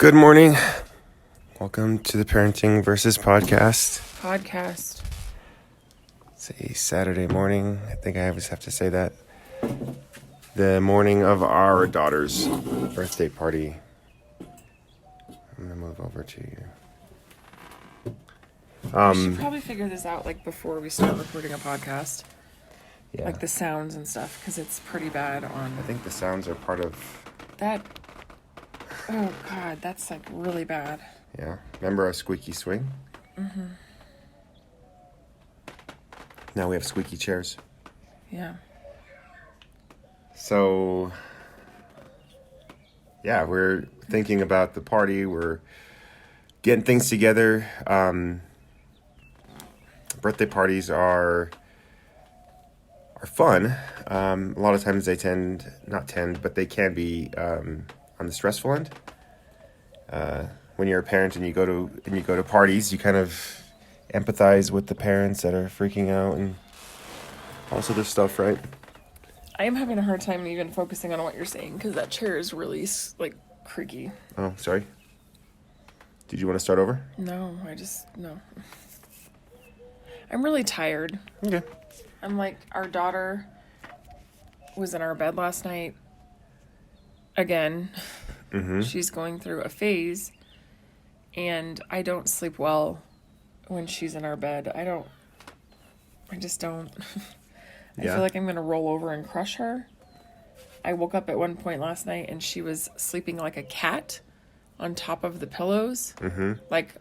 Good morning. Welcome to the Parenting Versus Podcast. It's a Saturday morning. I think I always have to say that. The morning of our daughter's birthday party. I'm going to move over to you. We should probably figure this out before we start recording a podcast. Yeah. Like the sounds and stuff, because it's pretty bad on I think the sounds are part of... that. Oh God, that's really bad. Yeah. Remember our squeaky swing? Mm-hmm. Now we have squeaky chairs. Yeah. So, yeah, we're thinking about the party. We're getting things together. Birthday parties are fun. A lot of times they they can be on the stressful end. When you're a parent and you go to parties, you kind of empathize with the parents that are freaking out and all this other stuff, right? I am having a hard time even focusing on what you're saying because that chair is really creaky. Oh, sorry. Did you want to start over? No. I'm really tired. Okay. Our daughter was in our bed last night. Again, Mm-hmm. She's going through a phase, and I don't sleep well when she's in our bed. I just don't. I feel like I'm going to roll over and crush her. I woke up at one point last night, and she was sleeping like a cat on top of the pillows,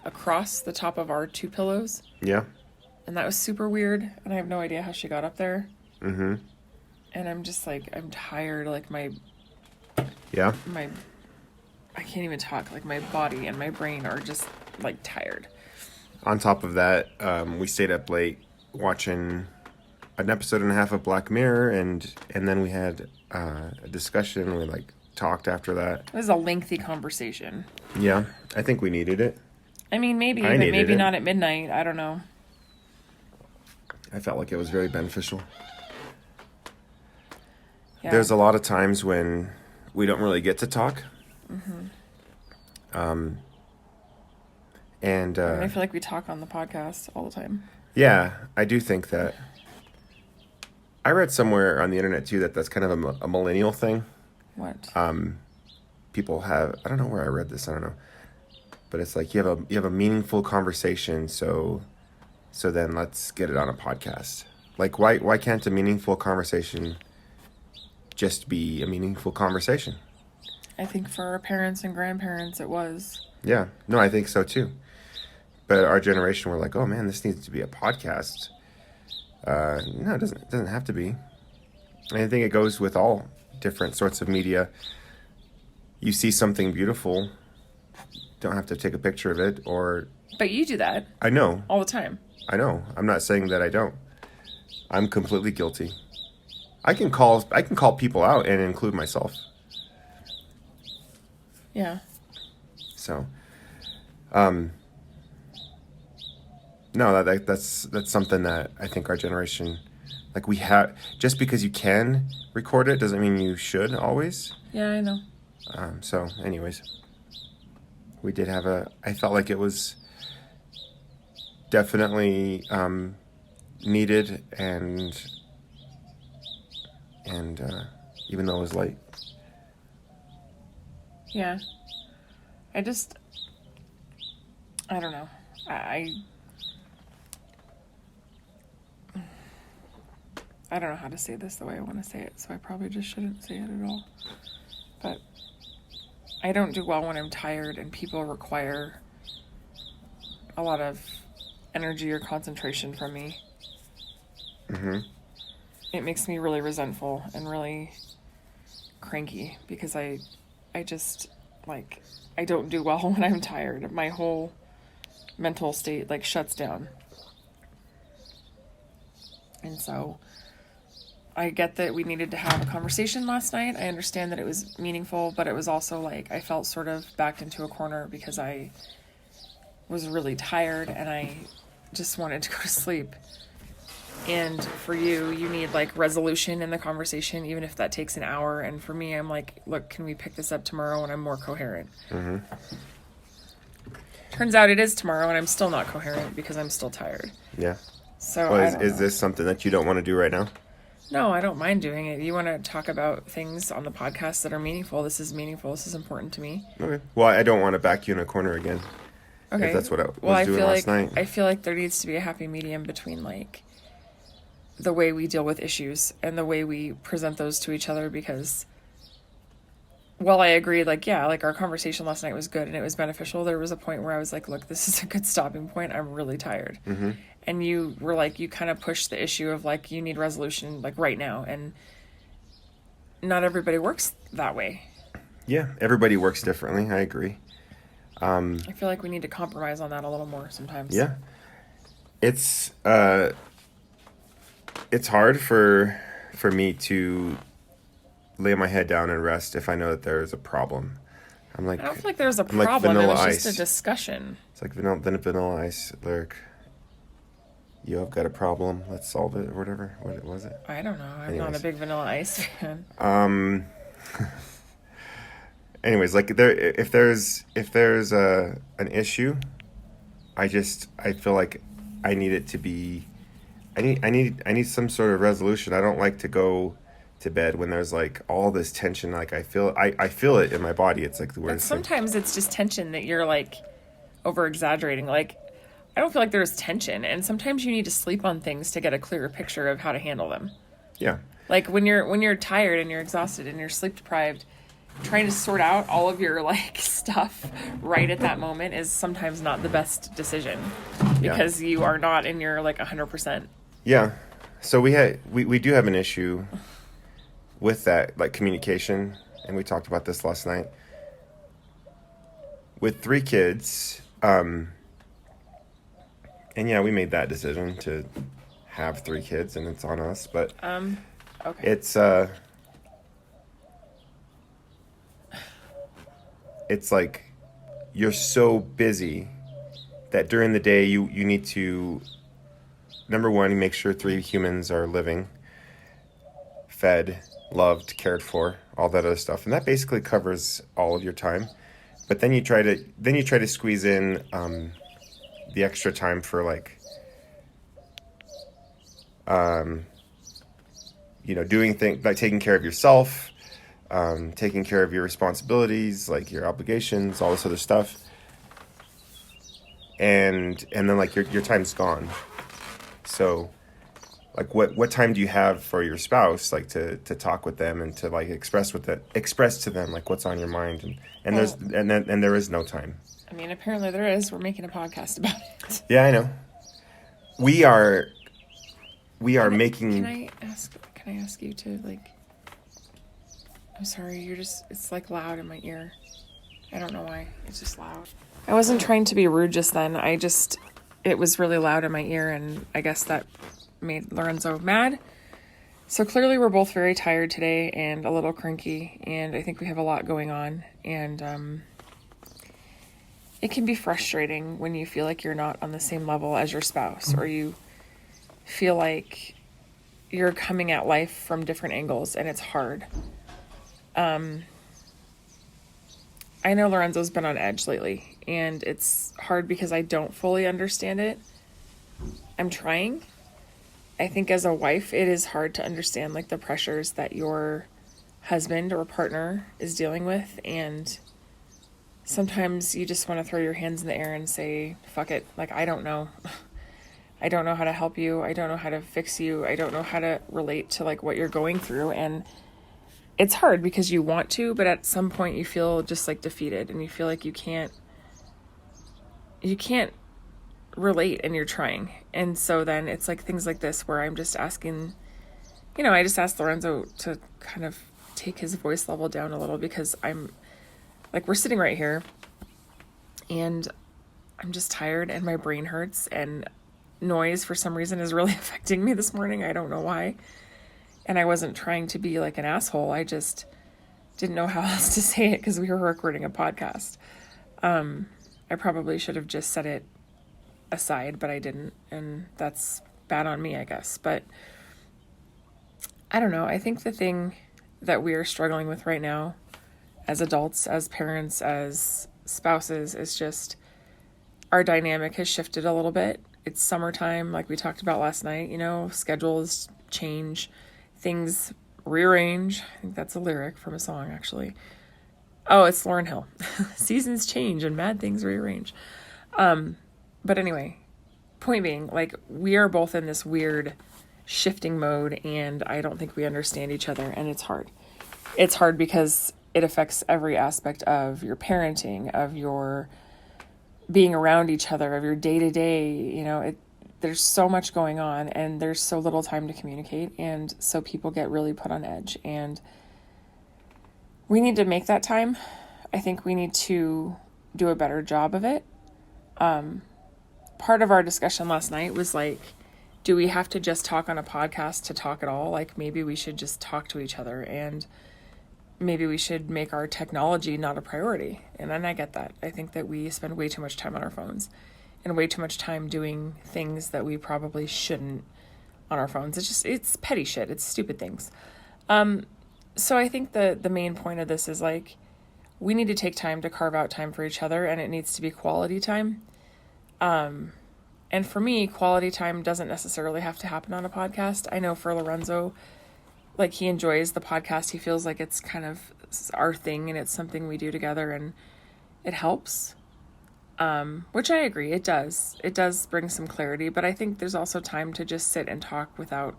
across the top of our two pillows. Yeah. And that was super weird, and I have no idea how she got up there. Mm-hmm. And I'm just I'm tired. Yeah. I can't even talk. My body and my brain are just tired. On top of that, we stayed up late watching an episode and a half of Black Mirror, and then we had a discussion. We talked after that. It was a lengthy conversation. Yeah, I think we needed it. I mean, maybe, but maybe not at midnight. I don't know. I felt like it was very beneficial. Yeah. There's a lot of times when we don't really get to talk. Mm-hmm. And I feel like we talk on the podcast all the time. Yeah, I do think that. I read somewhere on the internet too that's kind of a millennial thing. What? People have, I don't know where I read this, I don't know, but it's you have a meaningful conversation, so then let's get it on a podcast. Why can't a meaningful conversation just be a meaningful conversation? I think for our parents and grandparents it was. Yeah, no, I think so too. But our generation, we're oh man, this needs to be a podcast. No, it doesn't have to be. I think it goes with all different sorts of media. You see something beautiful, don't have to take a picture of it, or... But you do that. I know. All the time. I know. I'm not saying that I don't. I'm completely guilty. I can call people out and include myself. Yeah. So, no, that's something that I think our generation, we have, just because you can record it doesn't mean you should always. Yeah, I know. So anyways, we did have I felt like it was definitely, needed and even though it was late. Yeah. I don't know. I don't know how to say this the way I want to say it, so I probably just shouldn't say it at all. But I don't do well when I'm tired and people require a lot of energy or concentration from me. Mm-hmm. It makes me really resentful and really cranky because I just, I don't do well when I'm tired. My whole mental state, shuts down. And so I get that we needed to have a conversation last night. I understand that it was meaningful, but it was also I felt sort of backed into a corner because I was really tired and I just wanted to go to sleep. And for you need resolution in the conversation, even if that takes an hour. And for me, I'm look, can we pick this up tomorrow when I'm more coherent? Mm-hmm. Turns out it is tomorrow, and I'm still not coherent because I'm still tired. Yeah. So Well, is this something that you don't want to do right now? No, I don't mind doing it. You want to talk about things on the podcast that are meaningful. This is meaningful. This is important to me. Okay. Well, I don't want to back you in a corner again. Okay. If that's what I was doing last night. I feel like there needs to be a happy medium between, like, the way we deal with issues and the way we present those to each other, because while I agree, like, yeah, like, our conversation last night was good and it was beneficial, there was a point where I was like, look, this is a good stopping point. I'm really tired. Mm-hmm. And you were like, you kind of pushed the issue of, like, you need resolution, like, right now. And not everybody works that way. Yeah, everybody works differently. I agree. I feel like we need to compromise on that a little more sometimes. Yeah. It's hard for me to lay my head down and rest if I know that there is a problem. I don't feel like there's a problem. It was just a discussion. It's like Vanilla Ice lyric. You have got a problem. Let's solve it, or whatever. What was it? I don't know. I'm not a big Vanilla Ice fan. Anyways, like if there's an issue, I feel like I need it to be. I need some sort of resolution. I don't like to go to bed when there's like all this tension. Like I feel it in my body. It's like the worst. Sometimes it's just tension that you're like over exaggerating. Like, I don't feel like there's tension, and sometimes you need to sleep on things to get a clearer picture of how to handle them. Yeah. Like when you're tired and you're exhausted and you're sleep deprived, trying to sort out all of your like stuff right at that moment is sometimes not the best decision, because you are not in your like 100%. Yeah. So we do have an issue with that, like communication, and we talked about this last night. With 3 kids, and yeah, we made that decision to have 3 kids, and it's on us, but okay. It's like you're so busy that during the day you need to, number one, make sure 3 humans are living, fed, loved, cared for, all that other stuff, and that basically covers all of your time. But then you try to squeeze in the extra time for like doing things like taking care of yourself, taking care of your responsibilities, like your obligations, all this other stuff, and then like your time's gone. So like what time do you have for your spouse, like to talk with them and to like express to them like what's on your mind, and there is no time. I mean, apparently there is. We're making a podcast about it. Yeah, I know. We are making. Can I ask you to like? I'm sorry. It's like loud in my ear. I don't know why. It's just loud. I wasn't trying to be rude just then. It was really loud in my ear, and I guess that made Lorenzo mad. So clearly we're both very tired today and a little cranky, and I think we have a lot going on, and it can be frustrating when you feel like you're not on the same level as your spouse, or you feel like you're coming at life from different angles, and it's hard. I know Lorenzo's been on edge lately, and it's hard because I don't fully understand it. I'm trying. I think as a wife, it is hard to understand like the pressures that your husband or partner is dealing with, and sometimes you just want to throw your hands in the air and say, fuck it. Like, I don't know. I don't know how to help you. I don't know how to fix you. I don't know how to relate to like what you're going through. And it's hard because you want to, but at some point you feel just like defeated, and you feel like you can't relate, and you're trying. And so then it's like things like this where I'm just asking, I just asked Lorenzo to kind of take his voice level down a little, because I'm like, we're sitting right here and I'm just tired and my brain hurts, and noise for some reason is really affecting me this morning. I don't know why. And I wasn't trying to be like an asshole. I just didn't know how else to say it because we were recording a podcast. I probably should have just said it aside, but I didn't. And that's bad on me, I guess. But I don't know. I think the thing that we are struggling with right now as adults, as parents, as spouses, is just our dynamic has shifted a little bit. It's summertime, like we talked about last night, schedules change, things rearrange. I think that's a lyric from a song, actually. Oh, it's Lauryn Hill. Seasons change and mad things rearrange. But anyway, point being, like, we are both in this weird shifting mode, and I don't think we understand each other, and it's hard. It's hard because it affects every aspect of your parenting, of your being around each other, of your day-to-day. There's so much going on, and there's so little time to communicate, and so people get really put on edge, and we need to make that time. I think we need to do a better job of it. Part of our discussion last night was like, do we have to just talk on a podcast to talk at all? Like, maybe we should just talk to each other, and maybe we should make our technology not a priority. And then I get that. I think that we spend way too much time on our phones and way too much time doing things that we probably shouldn't on our phones. It's petty shit. It's stupid things. So I think the main point of this is, like, we need to take time to carve out time for each other, and it needs to be quality time. And for me, quality time doesn't necessarily have to happen on a podcast. I know for Lorenzo, like, he enjoys the podcast. He feels like it's kind of our thing, and it's something we do together, and it helps. Which I agree, it does. It does bring some clarity, but I think there's also time to just sit and talk without,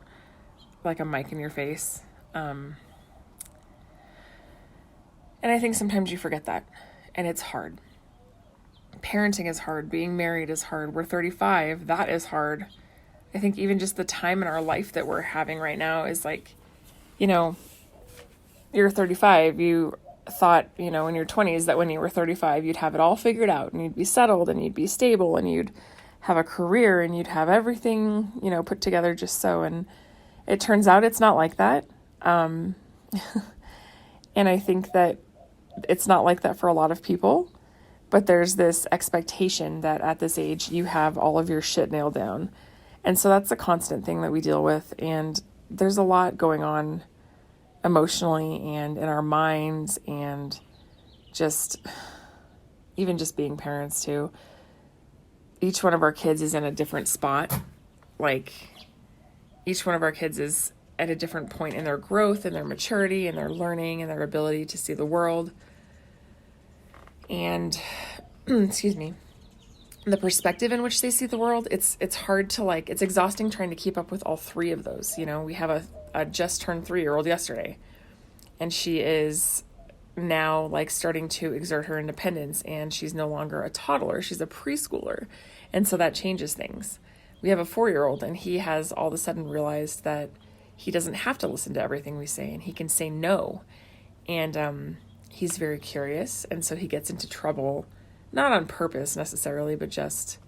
like, a mic in your face. And I think sometimes you forget that, and it's hard. Parenting is hard. Being married is hard. We're 35. That is hard. I think even just the time in our life that we're having right now is like, you're 35. You thought, in your 20s that when you were 35, you'd have it all figured out, and you'd be settled, and you'd be stable, and you'd have a career, and you'd have everything, put together just so. And it turns out it's not like that. And I think that it's not like that for a lot of people, but there's this expectation that at this age you have all of your shit nailed down. And so that's a constant thing that we deal with. And there's a lot going on emotionally and in our minds, and just being parents too. Each one of our kids is in a different spot. Like, each one of our kids is at a different point in their growth and their maturity and their learning and their ability to see the world. And, excuse me, the perspective in which they see the world, it's hard to, like, it's exhausting trying to keep up with all three of those. We have a just turned 3-year-old yesterday, and she is now, like, starting to exert her independence, and she's no longer a toddler. She's a preschooler. And so that changes things. We have a 4-year-old, and he has all of a sudden realized that he doesn't have to listen to everything we say, and he can say no. And, he's very curious, and so he gets into trouble, not on purpose necessarily, but just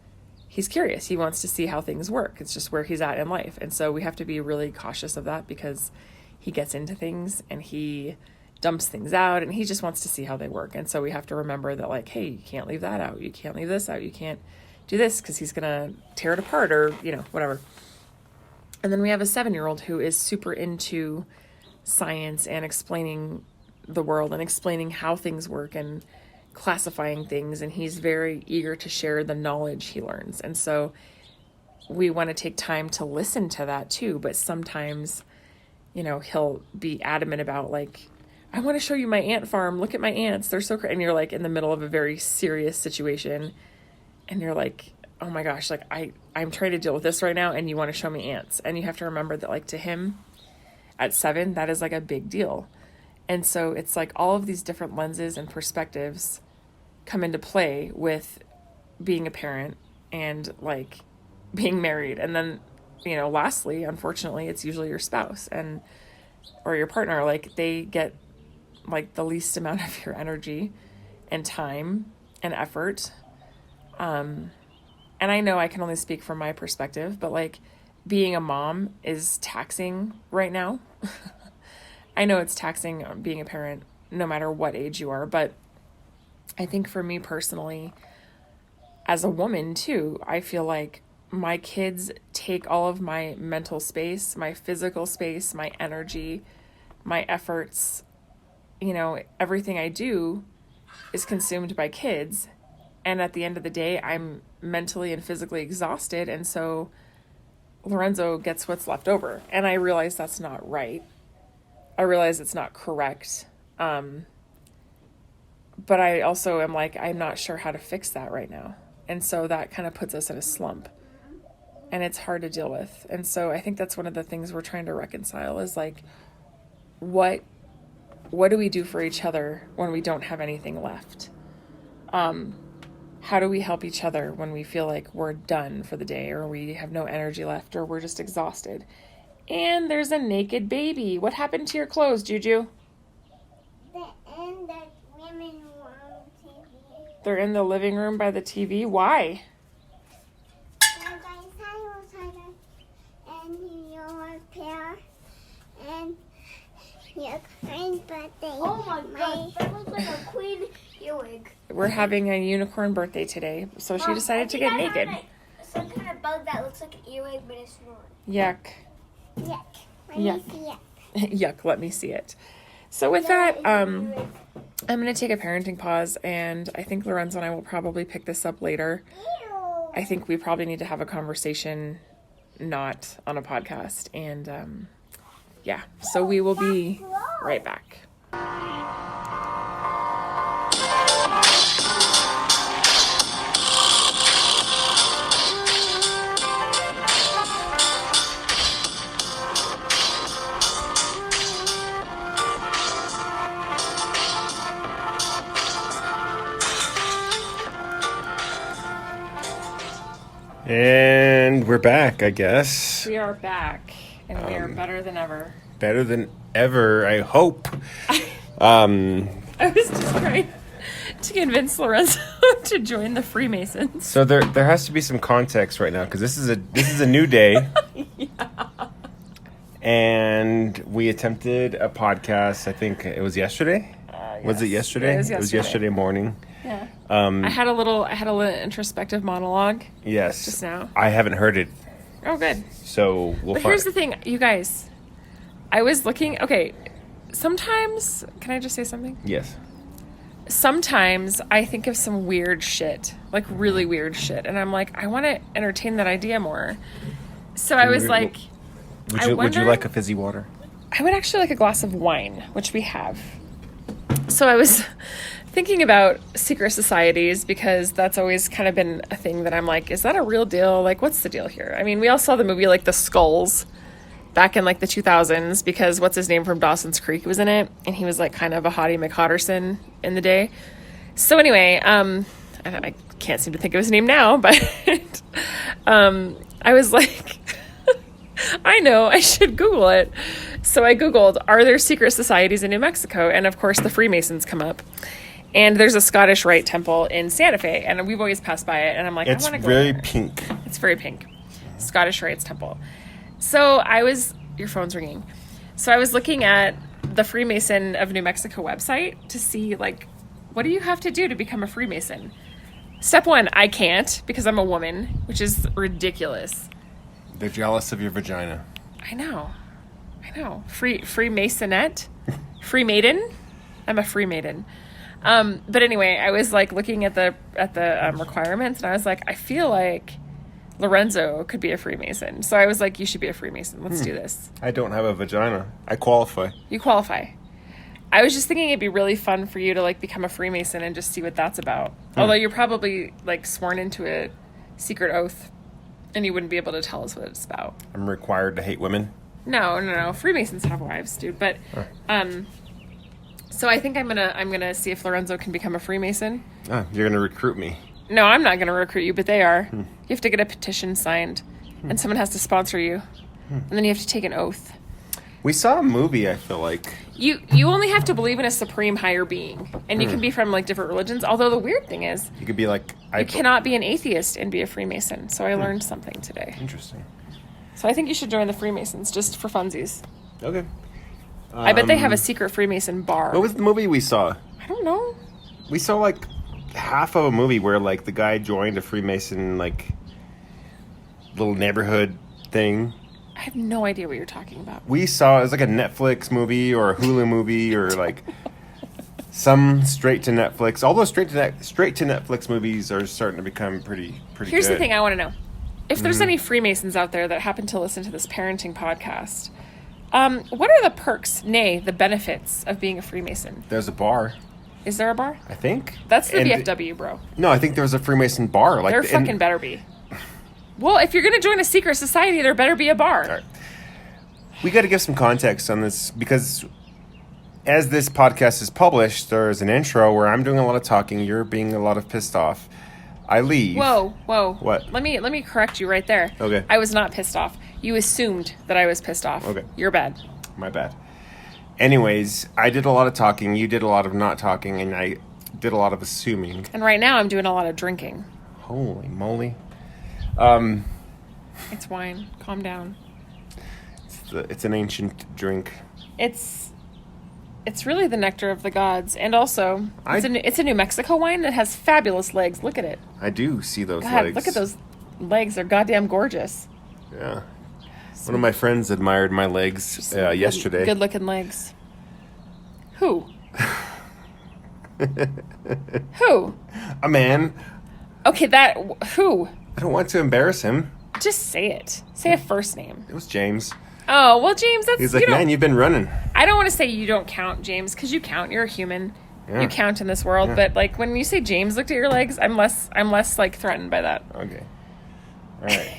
he's curious. He wants to see how things work. It's just where he's at in life. And so we have to be really cautious of that, because he gets into things and he dumps things out, and he just wants to see how they work. And so we have to remember that, like, hey, you can't leave that out. You can't leave this out. You can't do this because he's going to tear it apart, or, whatever. And then we have a 7-year-old who is super into science and explaining the world and explaining how things work and classifying things, and he's very eager to share the knowledge he learns. And so we want to take time to listen to that too, but sometimes he'll be adamant about, like, I want to show you my ant farm, look at my ants, they're so great. And you're, like, in the middle of a very serious situation, and you're like, oh my gosh, like, I'm trying to deal with this right now, and you want to show me ants. And you have to remember that, like, to him at 7, that is, like, a big deal. And so it's like all of these different lenses and perspectives come into play with being a parent and, like, being married. And then, lastly, unfortunately, it's usually your spouse or your partner. Like, they get, like, the least amount of your energy and time and effort. And I know I can only speak from my perspective, but, like, being a mom is taxing right now. I know it's taxing being a parent no matter what age you are, but I think for me personally, as a woman too, I feel like my kids take all of my mental space, my physical space, my energy, my efforts. Everything I do is consumed by kids. And at the end of the day, I'm mentally and physically exhausted, and so Lorenzo gets what's left over. And I realize that's not right. I realize it's not correct. But I also am like, I'm not sure how to fix that right now. And so that kind of puts us in a slump. And it's hard to deal with. And so I think that's one of the things we're trying to reconcile is like, what do we do for each other when we don't have anything left? How do we help each other when we feel like we're done for the day, or we have no energy left, or we're just exhausted? And there's a naked baby. What happened to your clothes, Juju? They're in the living room by the TV. Why? Oh my god, that looks like a queen earwig. We're having a unicorn birthday today, so she decided to get naked. Some kind of bug that looks like an earwig, but it's not. Yuck. Yuck. Yuck. Yuck, let me see it. So with that, I'm going to take a parenting pause, and I think Lorenzo and I will probably pick this up later. I think we probably need to have a conversation, not on a podcast, and yeah, so we will be right back. And we're back, I guess. We are back, and we are better than ever. Better than ever, I hope. I was just trying to convince Lorenzo to join the Freemasons. So there has to be some context right now, because this is a new day. Yeah. And we attempted a podcast, I think it was yesterday? Yes. Was it yesterday? It was yesterday morning. Yeah. I had a little introspective monologue. Yes. Just now. I haven't heard it. Oh, good. So we'll But here's the thing, you guys. I was looking, okay, sometimes, can I just say something? Yes. Sometimes I think of some weird shit, like really weird shit. And I'm like, I want to entertain that idea more. So I was like, would you like a fizzy water? I would actually like a glass of wine, which we have. So I was thinking about secret societies, because that's always kind of been a thing that I'm like, is that a real deal? Like, what's the deal here? I mean, we all saw the movie like The Skulls back in like the 2000s, because what's his name from Dawson's Creek was in it, and he was like kind of a Hottie McHotterson in the day. So anyway, I can't seem to think of his name now, but I was like, I know, I should Google it. So I Googled, are there secret societies in New Mexico? And of course the Freemasons come up. And there's a Scottish Rite temple in Santa Fe, and we've always passed by it, and I'm like, I want to go very there. pink. It's very pink. Scottish Rites temple. So your phone's ringing. So I was looking at the Freemason of New Mexico website to see, like, what do you have to do to become a Freemason? Step one, I can't, because I'm a woman, which is ridiculous. They're jealous of your vagina. I know. Freemasonette? Freemaiden? I'm a Freemaiden. But anyway, I was like looking at the requirements, and I was like, I feel like Lorenzo could be a Freemason. So I was like, you should be a Freemason. Let's do this. I don't have a vagina. I qualify. You qualify. I was just thinking it'd be really fun for you to like become a Freemason and just see what that's about. Although you're probably like sworn into a secret oath, and you wouldn't be able to tell us what it's about. I'm required to hate women. No. Freemasons have wives, dude. But so I think I'm gonna see if Lorenzo can become a Freemason. Oh, you're gonna recruit me. No, I'm not gonna recruit you, but they are. You have to get a petition signed, and someone has to sponsor you, and then you have to take an oath. We saw a movie, I feel like. You only have to believe in a supreme higher being, and you can be from like different religions. Although the weird thing is, You could be like... you cannot be an atheist and be a Freemason. So I learned something today. Interesting. So I think you should join the Freemasons just for funsies. Okay. I bet they have a secret Freemason bar. What was the movie we saw? I don't know. We saw like half of a movie where like the guy joined a Freemason like little neighborhood thing. I have no idea what you're talking about. We saw it was like a Netflix movie or a Hulu movie or like some straight to Netflix. All those straight to Netflix movies are starting to become pretty Here's good. the thing I want to know. If there's any Freemasons out there that happen to listen to this parenting podcast, what are the perks, nay, the benefits of being a Freemason? There's a bar. Is there a bar? I think. That's the VFW, bro. No, I think there was a Freemason bar. There fucking better be. Well, if you're going to join a secret society, there better be a bar. Right. We got to give some context on this because as this podcast is published, there's an intro where I'm doing a lot of talking. You're being a lot of pissed off. I leave. Whoa. What? Let me correct you right there. Okay. I was not pissed off. You assumed that I was pissed off. Okay. You're bad. My bad. Anyways, I did a lot of talking. You did a lot of not talking, and I did a lot of assuming. And right now I'm doing a lot of drinking. Holy moly. It's wine. Calm down. It's an ancient drink. It's really the nectar of the gods, and also it's a New Mexico wine that has fabulous legs. Look at it. I do see those God, legs. look at those legs. They're goddamn gorgeous. Yeah. One of my friends admired my legs yesterday. Good looking legs. Who? Who? A man. Okay, who? I don't want to embarrass him. Just say it. Say a first name. It was James. Oh, well, James, that's... He's like, man, you've been running. I don't want to say you don't count, James, because you count. You're a human. Yeah. You count in this world. Yeah. But, like, when you say James looked at your legs, I'm less like, threatened by that. Okay. All right.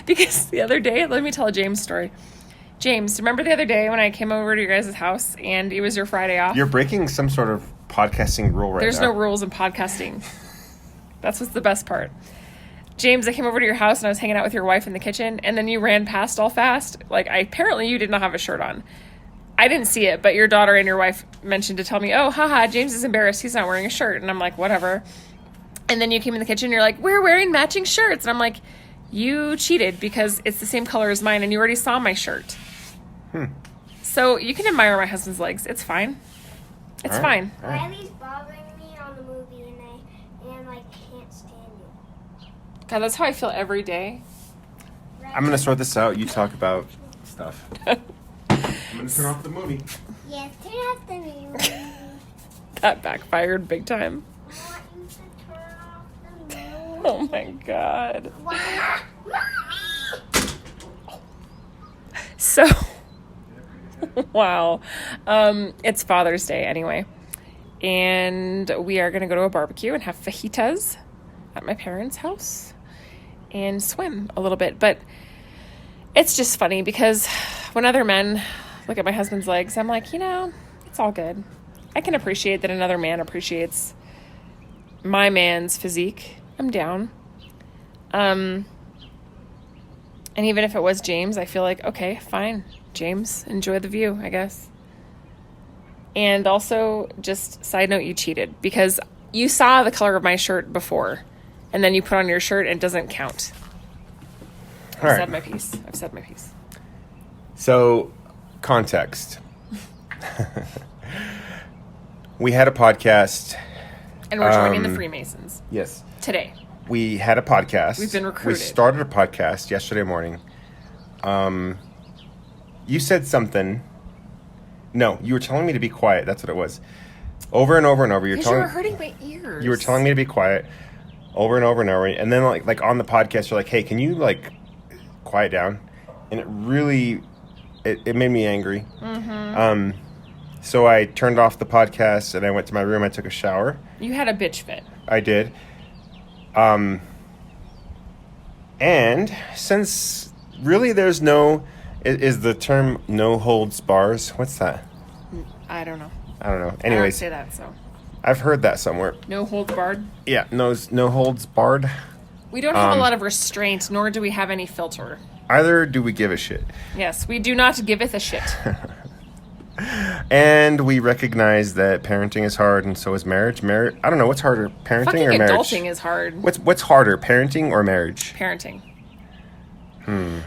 Because the other day, let me tell a James story. James, remember the other day when I came over to your guys' house and it was your Friday off? You're breaking some sort of podcasting rule There's now. no rules in podcasting. That's what's the best part. James, I came over to your house and I was hanging out with your wife in the kitchen, and then you ran past all fast. Like, apparently you did not have a shirt on. I didn't see it, but your daughter and your wife mentioned to tell me, oh, haha, James is embarrassed. He's not wearing a shirt. And I'm like, whatever. And then you came in the kitchen and you're like, we're wearing matching shirts. And I'm like, you cheated because it's the same color as mine and you already saw my shirt. So you can admire my husband's legs. It's fine. It's fine. Riley's bothering me on the movie, and I can't stand it. God, that's how I feel every day. I'm going to sort this out. You talk about stuff. I'm going to turn off the movie. Yes, turn off the movie. That backfired big time. I want you to turn off the movie. Oh my God. Why? So, wow. It's Father's Day anyway. And we are going to go to a barbecue and have fajitas at my parents' house and swim a little bit. But it's just funny because when other men look at my husband's legs, I'm like, it's all good. I can appreciate that another man appreciates my man's physique. I'm down. And even if it was James, I feel like, okay, fine. James, enjoy the view, I guess. And also, just side note, you cheated because you saw the color of my shirt before, and then you put on your shirt and it doesn't count. I've said my piece. So, context. We had a podcast. And we're joining the Freemasons Yes. today. We had a podcast. We've been recruited. We started a podcast yesterday morning. You said something. No, you were telling me to be quiet. That's what it was. Over and over and over. Because you were hurting my ears. You were telling me to be quiet over and over and over. And then like on the podcast, you're like, hey, can you quiet down? And it really, it made me angry. Mm-hmm. So I turned off the podcast and I went to my room. I took a shower. You had a bitch fit. I did. And since really there's is the term no holds bars? What's that? I don't know. I don't know. I don't Anyways, say that, so. I've heard that somewhere. No holds barred? Yeah, no holds barred. We don't have a lot of restraint, nor do we have any filter. Either do we give a shit. Yes, we do not giveth a shit. And we recognize that parenting is hard, and so is marriage. I don't know, what's harder, parenting Fucking or marriage? adulting is hard. What's harder, parenting or marriage? Parenting.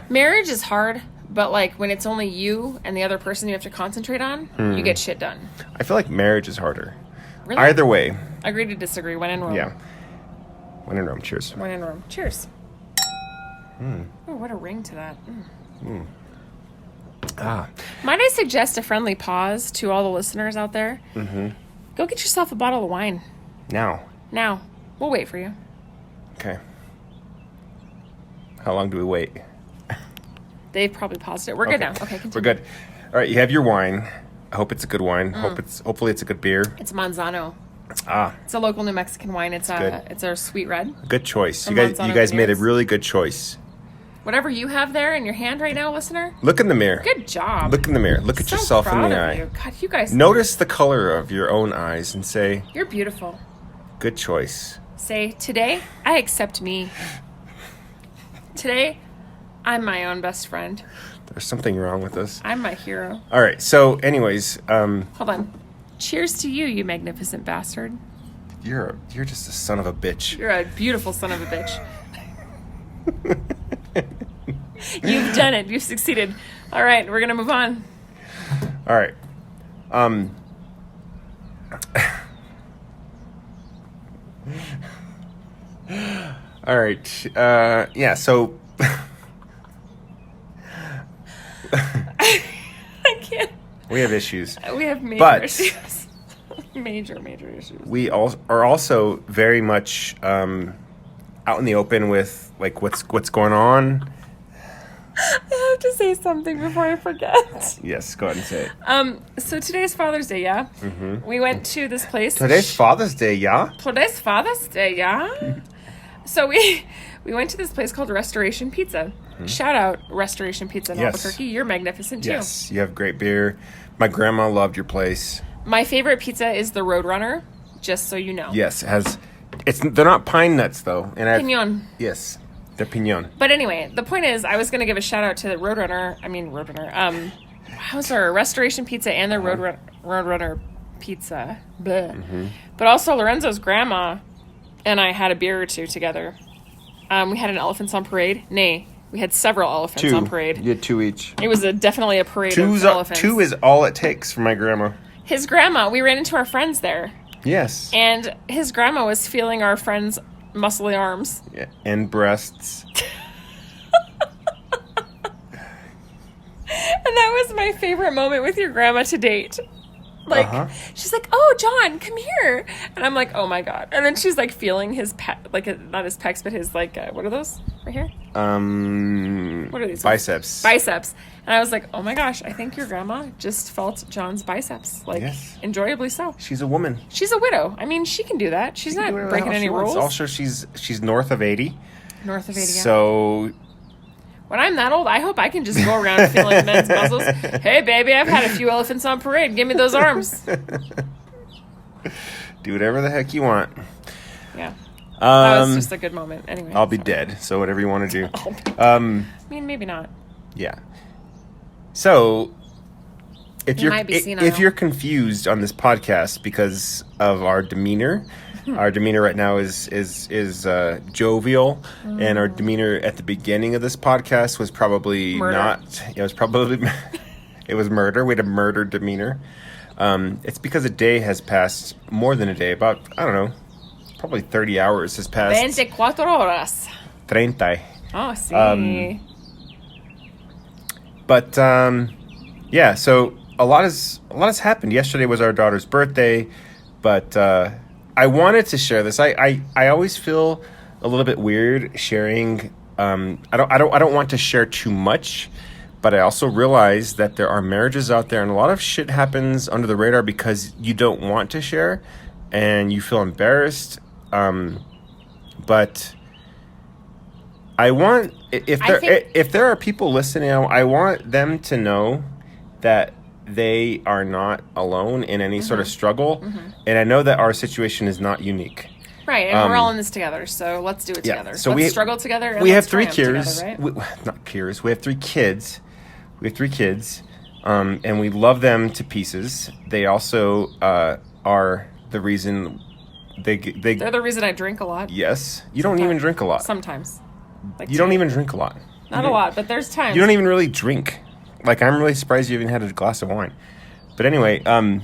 Marriage is hard, but when it's only you and the other person you have to concentrate on, you get shit done. I feel like marriage is harder. Really? Either way. Agree to disagree. When in Rome. Yeah. When in Rome. Cheers. When in Rome. Cheers. Oh, what a ring to that. Ah. Might I suggest a friendly pause to all the listeners out there? Go get yourself a bottle of wine. Now. We'll wait for you. Okay. How long do we wait? They've probably paused it. We're good now. Okay, continue. We're good. All right, you have your wine. I hope it's a good wine. Hopefully it's a good beer. It's Manzano. Ah. It's a local New Mexican wine. It's good. It's our sweet red. Good choice. You Manzano guys made a Vineyards. really good choice. Whatever you have there in your hand right now, listener. Look in the mirror. Good job. Look in the mirror. Look at So yourself in proud the of eye. you. God, you guys. Notice the color of your own eyes and say, You're beautiful. good choice. Say, today, I accept me. Today, I'm my own best friend. There's something wrong with us. I'm my hero. All right. So, anyways, Hold on. Cheers to you, you magnificent bastard. you're just a son of a bitch. You're a beautiful son of a bitch. You've done it. You've succeeded. All right, we're going to move on. All right. All right. Yeah. So. I can't. We have issues. We have major But- issues. major issues. We are also very much out in the open with like what's going on. I have to say something before I forget. Yes, go ahead and say it. So today's Father's Day, yeah? Mm-hmm. We went to this place. Today's Father's Day, yeah? Today's Father's Day, yeah? So we went to this place called Restoration Pizza. Shout out Restoration Pizza in Yes. Albuquerque. You're magnificent too. Yes, you have great beer. My grandma loved your place. My favorite pizza is the Roadrunner, just so you know. Yes, they're not pine nuts though. And Piñón. Yes, they're piñón. But anyway, the point is, I was going to give a shout out to the Roadrunner. How's our Restoration Pizza and the Roadrunner Pizza. Bleh. But also Lorenzo's grandma and I had a beer or two together. We had an Elephants on Parade. Nay, we had several elephants on parade. You had two each. It was definitely a parade of elephants. Two is all it takes for my grandma. His grandma, we ran into our friends there. Yes. And his grandma was feeling our friends' muscly arms. Yeah. And breasts. And that was my favorite moment with your grandma to date. Like, she's like, oh, John, come here. And I'm like, oh, my God. And then she's, like, feeling his, not his pecs, but his, like, what are those right here? What are these? Biceps. Biceps. And I was like, oh, my gosh, I think your grandma just felt John's biceps. Like, Yes. enjoyably so. She's a woman. She's a widow. I mean, she can do that. She's not breaking any rules. Also, she's north of 80. North of 80, yeah. So... When I'm that old, I hope I can just go around feeling men's muscles. Hey, baby, I've had a few elephants on parade. Give me those arms. Do whatever the heck you want. Yeah. That was just a good moment. Anyway. I'll be dead, so whatever you want to do. I mean, maybe not. Yeah. So, if You might be senile. if you're confused on this podcast because of our demeanor, our demeanor right now is jovial, and our demeanor at the beginning of this podcast was probably Murder. not. It was probably it was murder. We had a murder demeanor. It's because a day has passed, more than a day, about, I don't know, probably 30 hours has passed. 24 horas. 30. Oh, sí. But yeah, so a lot has happened. Yesterday was our daughter's birthday, but I wanted to share this. I always feel a little bit weird sharing. I don't want to share too much, but I also realize that there are marriages out there, and a lot of shit happens under the radar because you don't want to share, and you feel embarrassed. But I want, if there are people listening, I want them to know that they are not alone in any sort of struggle. And I know that our situation is not unique. Right, and we're all in this together, so let's do it together. So let's struggle together. And we have let's 3 triumph kids. together, right? Not kids. We have 3 kids. And we love them to pieces. They also are the reason they're the reason I drink a lot. Yes. You don't even drink a lot. Sometimes. Like You don't even drink a lot. Not a lot, but there's times. You don't even really drink. Like, I'm really surprised you even had a glass of wine. But anyway, I'm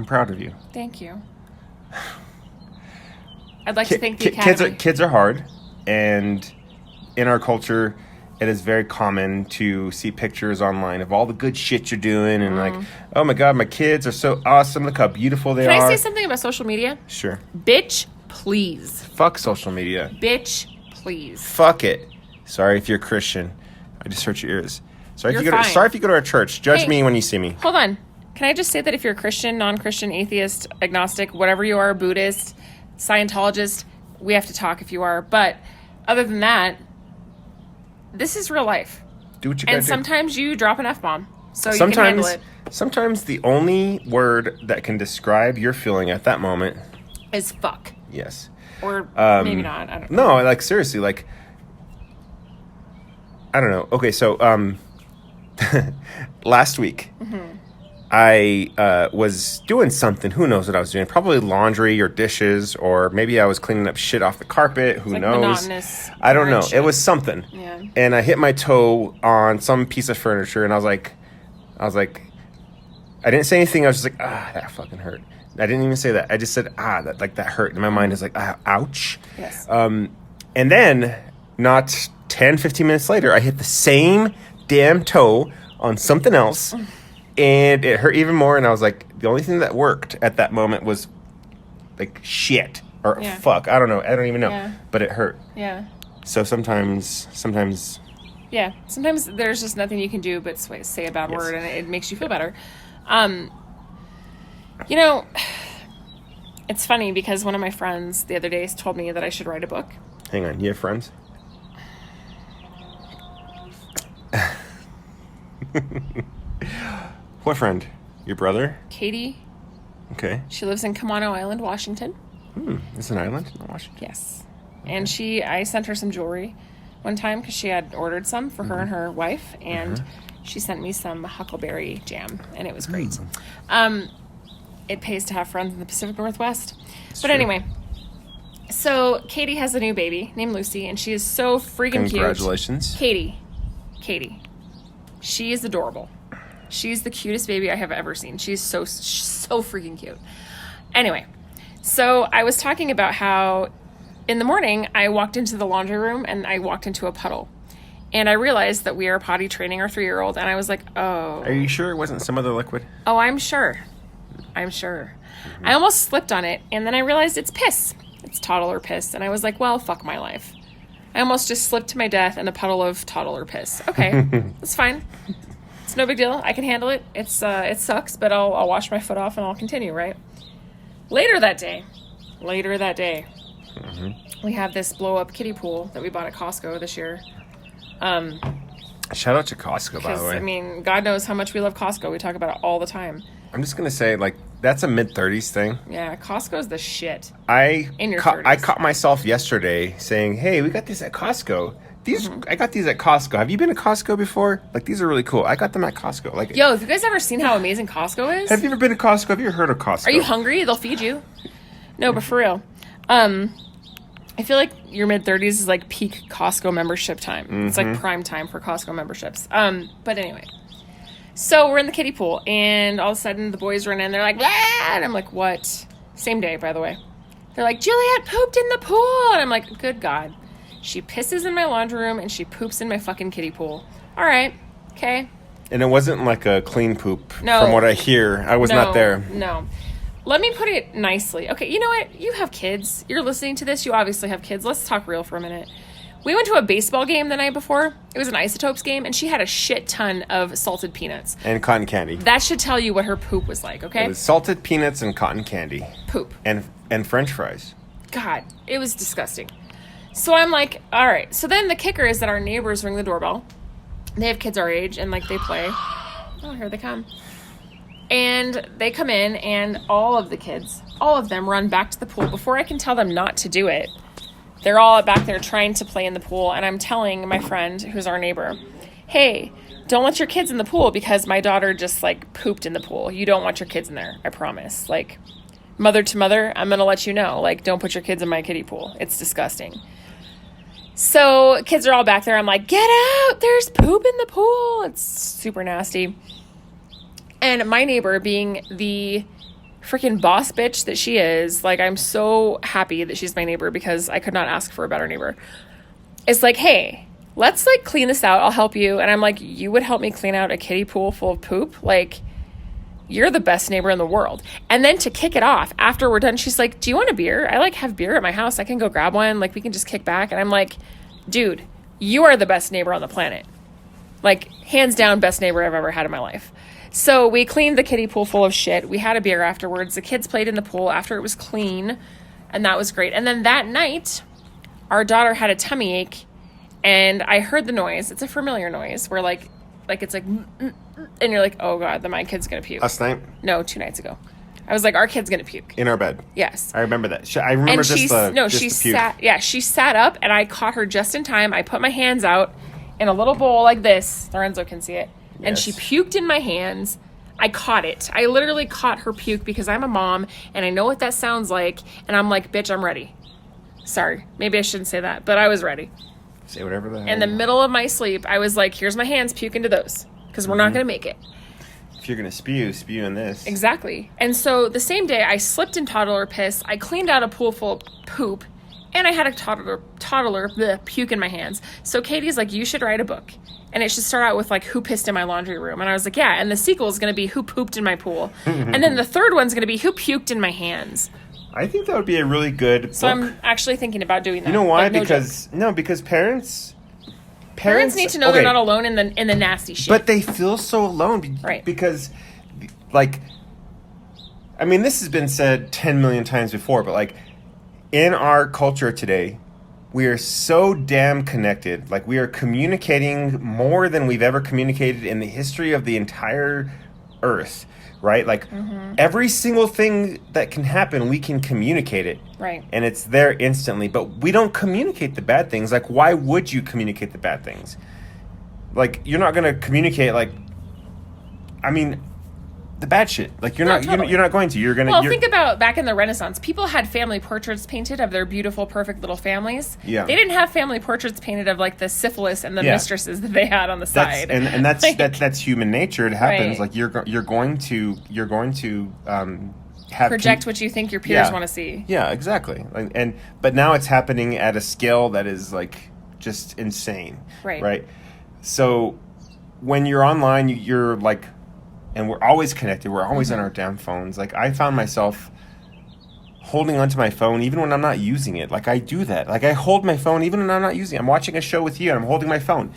proud of you. Thank you. I'd like to thank the Academy. Kids are hard, and in our culture, it is very common to see pictures online of all the good shit you're doing and like, oh my God, my kids are so awesome. Look how beautiful they are. Can I say something about social media? Sure. Bitch, please. Fuck social media. Bitch, please. Fuck it. Sorry if you're Christian. I just hurt your ears. Sorry if You're you go to, fine. sorry if you go to our church. Judge Hey. me when you see me. Hold on. Can I just say that if you're a Christian, non-Christian, atheist, agnostic, whatever you are, Buddhist, Scientologist, we have to talk if you are. But other than that, this is real life. Do what you gotta And do. sometimes you drop an F-bomb. So you can handle it. Sometimes the only word that can describe your feeling at that moment, Is fuck. yes. Or maybe not. I don't No, know. like seriously, like I don't know. Okay, so last week I was doing something. Who knows what I was doing? Probably laundry or dishes, or maybe I was cleaning up shit off the carpet. Who Like knows? monotonous. I don't know. boring It was something. Yeah. And I hit my toe on some piece of furniture, and I was like, I didn't say anything. I was just like, that fucking hurt. I didn't even say that. I just said, that hurt. And my mind is like, ouch. Yes. And then, not 10, 15 minutes later, I hit the same damn toe on something else, and it hurt even more. And I was like, the only thing that worked at that moment was like shit or Yeah. fuck. I don't know. I don't even know. Yeah. But it hurt. Yeah. So sometimes, Yeah. Sometimes there's just nothing you can do but say a bad Yes. word and it makes you feel better. You know, it's funny because one of my friends the other day told me that I should write a book. hang on. You have friends? What friend? Your brother? Katie, Okay. she lives in Kamano Island, Washington. It's an island in Washington. Yes. And I sent her some jewelry one time because she had ordered some for her and her wife, and she sent me some huckleberry jam, and it was great. It pays to have friends in the Pacific Northwest. But true. anyway, so Katie has a new baby named Lucy, and she is so freaking cute. Congratulations. Katie. She is adorable. She's the cutest baby I have ever seen. She's so freaking cute. Anyway, so I was talking about how in the morning I walked into the laundry room and I walked into a puddle. And I realized that we are potty training our 3-year-old, and I was like, oh. Are you sure it wasn't some other liquid? Oh, I'm sure. I almost slipped on it, and then I realized it's piss. It's toddler piss. And I was like, well, fuck my life. I almost just slipped to my death in a puddle of toddler piss. Okay, that's fine. It's no big deal. I can handle it. It sucks, but I'll wash my foot off and I'll continue, right? Later that day, we have this blow-up kiddie pool that we bought at Costco this year. Shout out to Costco, by the Because, way. I mean, God knows how much we love Costco. We talk about it all the time. I'm just going to say, like, that's a mid-30s thing. Yeah, Costco's the shit. In your 30s. I caught myself yesterday saying, hey, we got this at Costco. I got these at Costco. Have you been to Costco before? Like, these are really cool. I got them at Costco. Like, Yo, have you guys ever seen how amazing Costco is? have you ever been to Costco? Have you ever heard of Costco? Are you hungry? They'll feed you. No, but for real. I feel like your mid-30s is like peak Costco membership time. It's like prime time for Costco memberships. But anyway. So we're in the kiddie pool, and all of a sudden the boys run in. They're like, "Ah!" And I'm like, what? Same day, by the way. They're like, Juliet pooped in the pool. And I'm like, good God. She pisses in my laundry room, and she poops in my fucking kiddie pool. All right. Okay. And it wasn't like a clean poop. No. From what I hear. I was not there. No. Let me put it nicely. Okay, you know what? You have kids. You're listening to this. You obviously have kids. Let's talk real for a minute. We went to a baseball game the night before. It was an Isotopes game, and she had a shit ton of salted peanuts. And cotton candy. That should tell you what her poop was like, okay? It was salted peanuts and cotton candy. Poop. And French fries. God. It was disgusting. So I'm like, all right. So then the kicker is that our neighbors ring the doorbell. They have kids our age, and, like, they play. Oh, here they come. And they come in, and all of them run back to the pool before I can tell them not to do it. They're all back there trying to play in the pool, and I'm telling my friend, who's our neighbor, hey, don't let your kids in the pool because my daughter just, like, pooped in the pool. You don't want your kids in there, I promise. Like, mother to mother, I'm going to let you know. Like, don't put your kids in my kiddie pool. It's disgusting. So kids are all back there. I'm like, get out. There's poop in the pool. It's super nasty. And my neighbor, being the freaking boss bitch that she is, like, I'm so happy that she's my neighbor because I could not ask for a better neighbor. It's like, hey, let's like clean this out. I'll help you. And I'm like, you would help me clean out a kiddie pool full of poop? Like, you're the best neighbor in the world. And then to kick it off, after we're done, she's like, do you want a beer? I like have beer at my house. I can go grab one. Like, we can just kick back. And I'm like, dude, you are the best neighbor on the planet. Like, hands down, best neighbor I've ever had in my life. So we cleaned the kiddie pool full of shit. We had a beer afterwards. The kids played in the pool after it was clean. And that was great. And then that night, our daughter had a tummy ache. And I heard the noise. It's a familiar noise where like it's like, and you're like, oh God, then my kid's going to puke. Last night? No, 2 nights ago. I was like, our kid's going to puke. In our bed? Yes. I remember that. I remember she sat up and I caught her just in time. I put my hands out in a little bowl like this. Lorenzo can see it. And Yes. she puked in my hands. I caught it. I literally caught her puke because I'm a mom and I know what that sounds like. And I'm like, bitch, I'm ready. Sorry. Maybe I shouldn't say that, but I was ready. Say whatever the hell. In the middle of my sleep, I was like, here's my hands, puke into those. Because we're not going to make it. If you're going to spew in this. Exactly. And so the same day, I slipped in toddler piss. I cleaned out a pool full of poop. And I had a toddler puke in my hands. So Katie's like, you should write a book. And it should start out with like, who pissed in my laundry room? And I was like, yeah. And the sequel is going to be who pooped in my pool. And then the third one's going to be who puked in my hands. I think that would be a really good So book. I'm actually thinking about doing that. You know why? Like, no because joke. because parents need to know they're not alone in the nasty shit. But they feel so alone Right. because, like, I mean, this has been said 10 million times before, but like, in our culture today, we are so damn connected. Like, we are communicating more than we've ever communicated in the history of the entire earth, right? Like, every single thing that can happen, we can communicate it. Right. And it's there instantly. But we don't communicate the bad things. Like, why would you communicate the bad things? Like, you're not going to communicate, like, I mean, the bad shit. Like, you're not going to. You're going to. Well, think about back in the Renaissance. People had family portraits painted of their beautiful, perfect little families. Yeah. They didn't have family portraits painted of like the syphilis and the mistresses that they had on the side. And that's like, that's human nature. It happens. Right. Like you're going to have project what you think your peers want to see. Yeah, exactly. But now it's happening at a scale that is like just insane. Right. Right. So when you're online, you're like. And we're always connected. We're always on our damn phones. Like, I found myself holding onto my phone even when I'm not using it. Like, I do that. Like, I hold my phone even when I'm not using it. I'm watching a show with you and I'm holding my phone.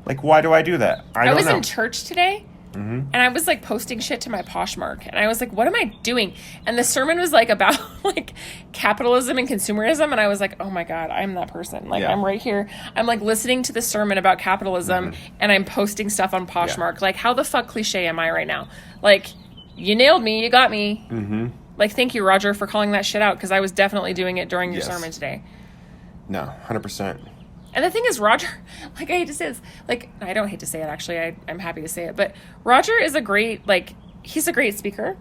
Like, why do I do that? I don't know. In church today and I was like posting shit to my Poshmark and I was like, what am I doing? And the sermon was like about like capitalism and consumerism and I was like, oh my God, I'm that person. Like, I'm right here. I'm like listening to the sermon about capitalism and I'm posting stuff on Poshmark. Like, how the fuck cliche am I right now? Like, you nailed me. You got me. Like, thank you, Roger, for calling that shit out because I was definitely doing it during your sermon today. No, 100%. And the thing is, Roger, like, I hate to say this, like, I don't hate to say it, actually, I'm happy to say it, but Roger is he's a great speaker.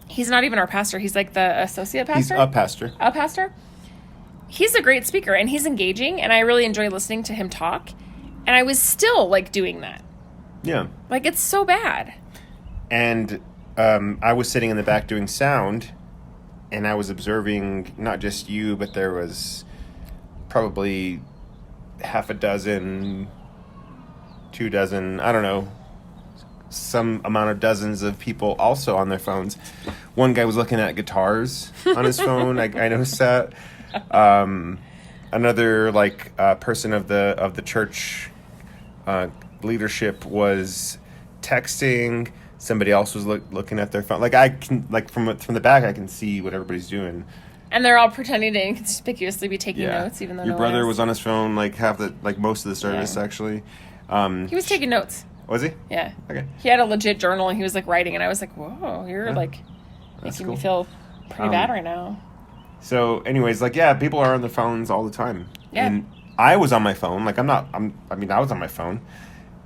He's not even our pastor, he's like the associate pastor. He's a pastor. A pastor. He's a great speaker, and he's engaging, and I really enjoy listening to him talk, and I was still, like, doing that. Yeah. Like, it's so bad. And I was sitting in the back doing sound, and I was observing not just you, but there was probably half a dozen, 2 dozen, I don't know, some amount of dozens of people also on their phones. One guy was looking at guitars on his phone. I noticed that. Another person of the church leadership was texting. Somebody else was looking at their phone. Like, I can, like, from the back, I can see what everybody's doing. And they're all pretending to inconspicuously be taking notes, even though your brother was on his phone most of the service actually. He was taking notes. Was he? Yeah. Okay. He had a legit journal and he was like writing, and I was like, "Whoa, you're like making me feel pretty bad right now." So, anyways, people are on their phones all the time. Yeah. And I was on my phone. Like, I was on my phone.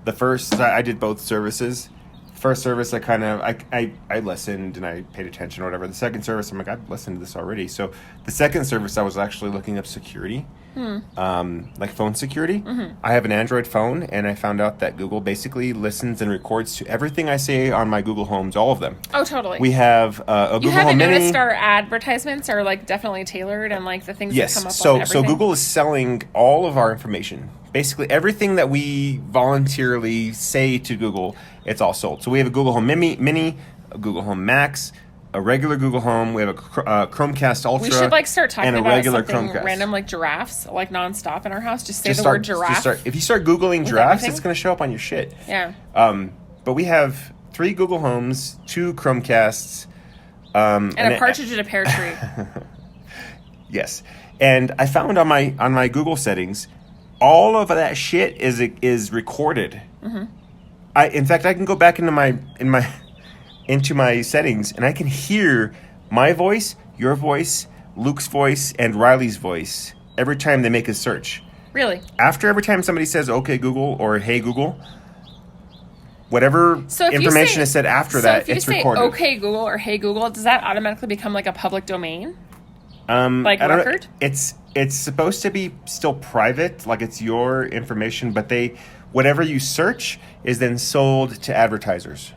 The first, I did both services. First service, I listened and I paid attention or whatever. The second service, I'm like, I've listened to this already. So the second service, I was actually looking up security. like phone security. I have an Android phone, and I found out that Google basically listens and records to everything I say on my Google Homes, all of them. Oh, totally. We have a Google You haven't Home Mini. noticed our advertisements are like definitely tailored and like the things that come up on everything? So Google is selling all of our information. Basically, everything that we voluntarily say to Google, it's all sold. So we have a Google Home Mini, a Google Home Max, a regular Google Home. We have a Chromecast Ultra. We should like start talking and a about regular something Chromecast. Random like giraffes, like nonstop in our house. Just say Just the word giraffe. if you start Googling giraffes, everything? it's going to show up on your shit. Yeah. But we have 3 Google Homes, 2 Chromecasts, And a partridge in a pear tree. Yes, and I found on my Google settings, all of that shit is recorded. In fact, I can go back into my settings, and I can hear my voice, your voice, Luke's voice, and Riley's voice every time they make a search. Really? After every time somebody says "Okay Google" or "Hey Google," whatever information is said after that, it's recorded. So if you say "Okay Google" or "Hey Google," does that automatically become like a public domain? Like I don't record? know. It's supposed to be still private, like it's your information, but whatever you search is then sold to advertisers.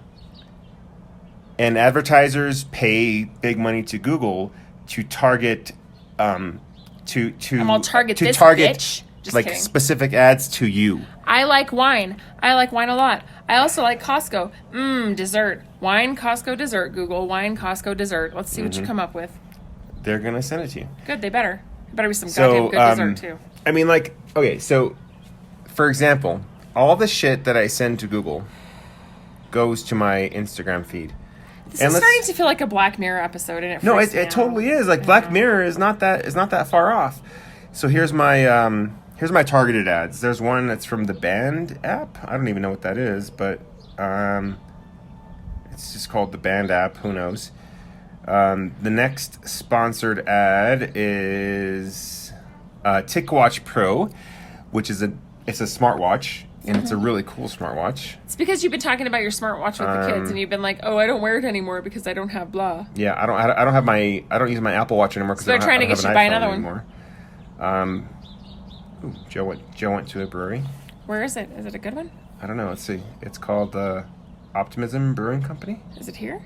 And advertisers pay big money to Google to target I'm gonna target this target bitch. Just like kidding. specific ads to you. I like wine. I like wine a lot. I also like Costco. Dessert. Wine, Costco, dessert. Google wine, Costco, dessert. Let's see what you come up with. They're gonna send it to you. Good. They better. It better be some goddamn good dessert too. I mean, like, okay, so for example, all the shit that I send to Google goes to my Instagram feed. This is starting to feel like a Black Mirror episode, and it totally is. Like Black Mirror is not that far off. So here's my targeted ads. There's one that's from the Band app. I don't even know what that is, but it's just called the Band app. Who knows? The next sponsored ad is TicWatch Pro, which is it's a smartwatch, and it's a really cool smartwatch. It's because you've been talking about your smartwatch with the kids, and you've been like, "Oh, I don't wear it anymore because I don't have blah." Yeah, I don't use my Apple Watch anymore because So they're trying to get you to buy another one. Joe went to a brewery. Where is it? Is it a good one? I don't know. Let's see. It's called Optimism Brewing Company. Is it here?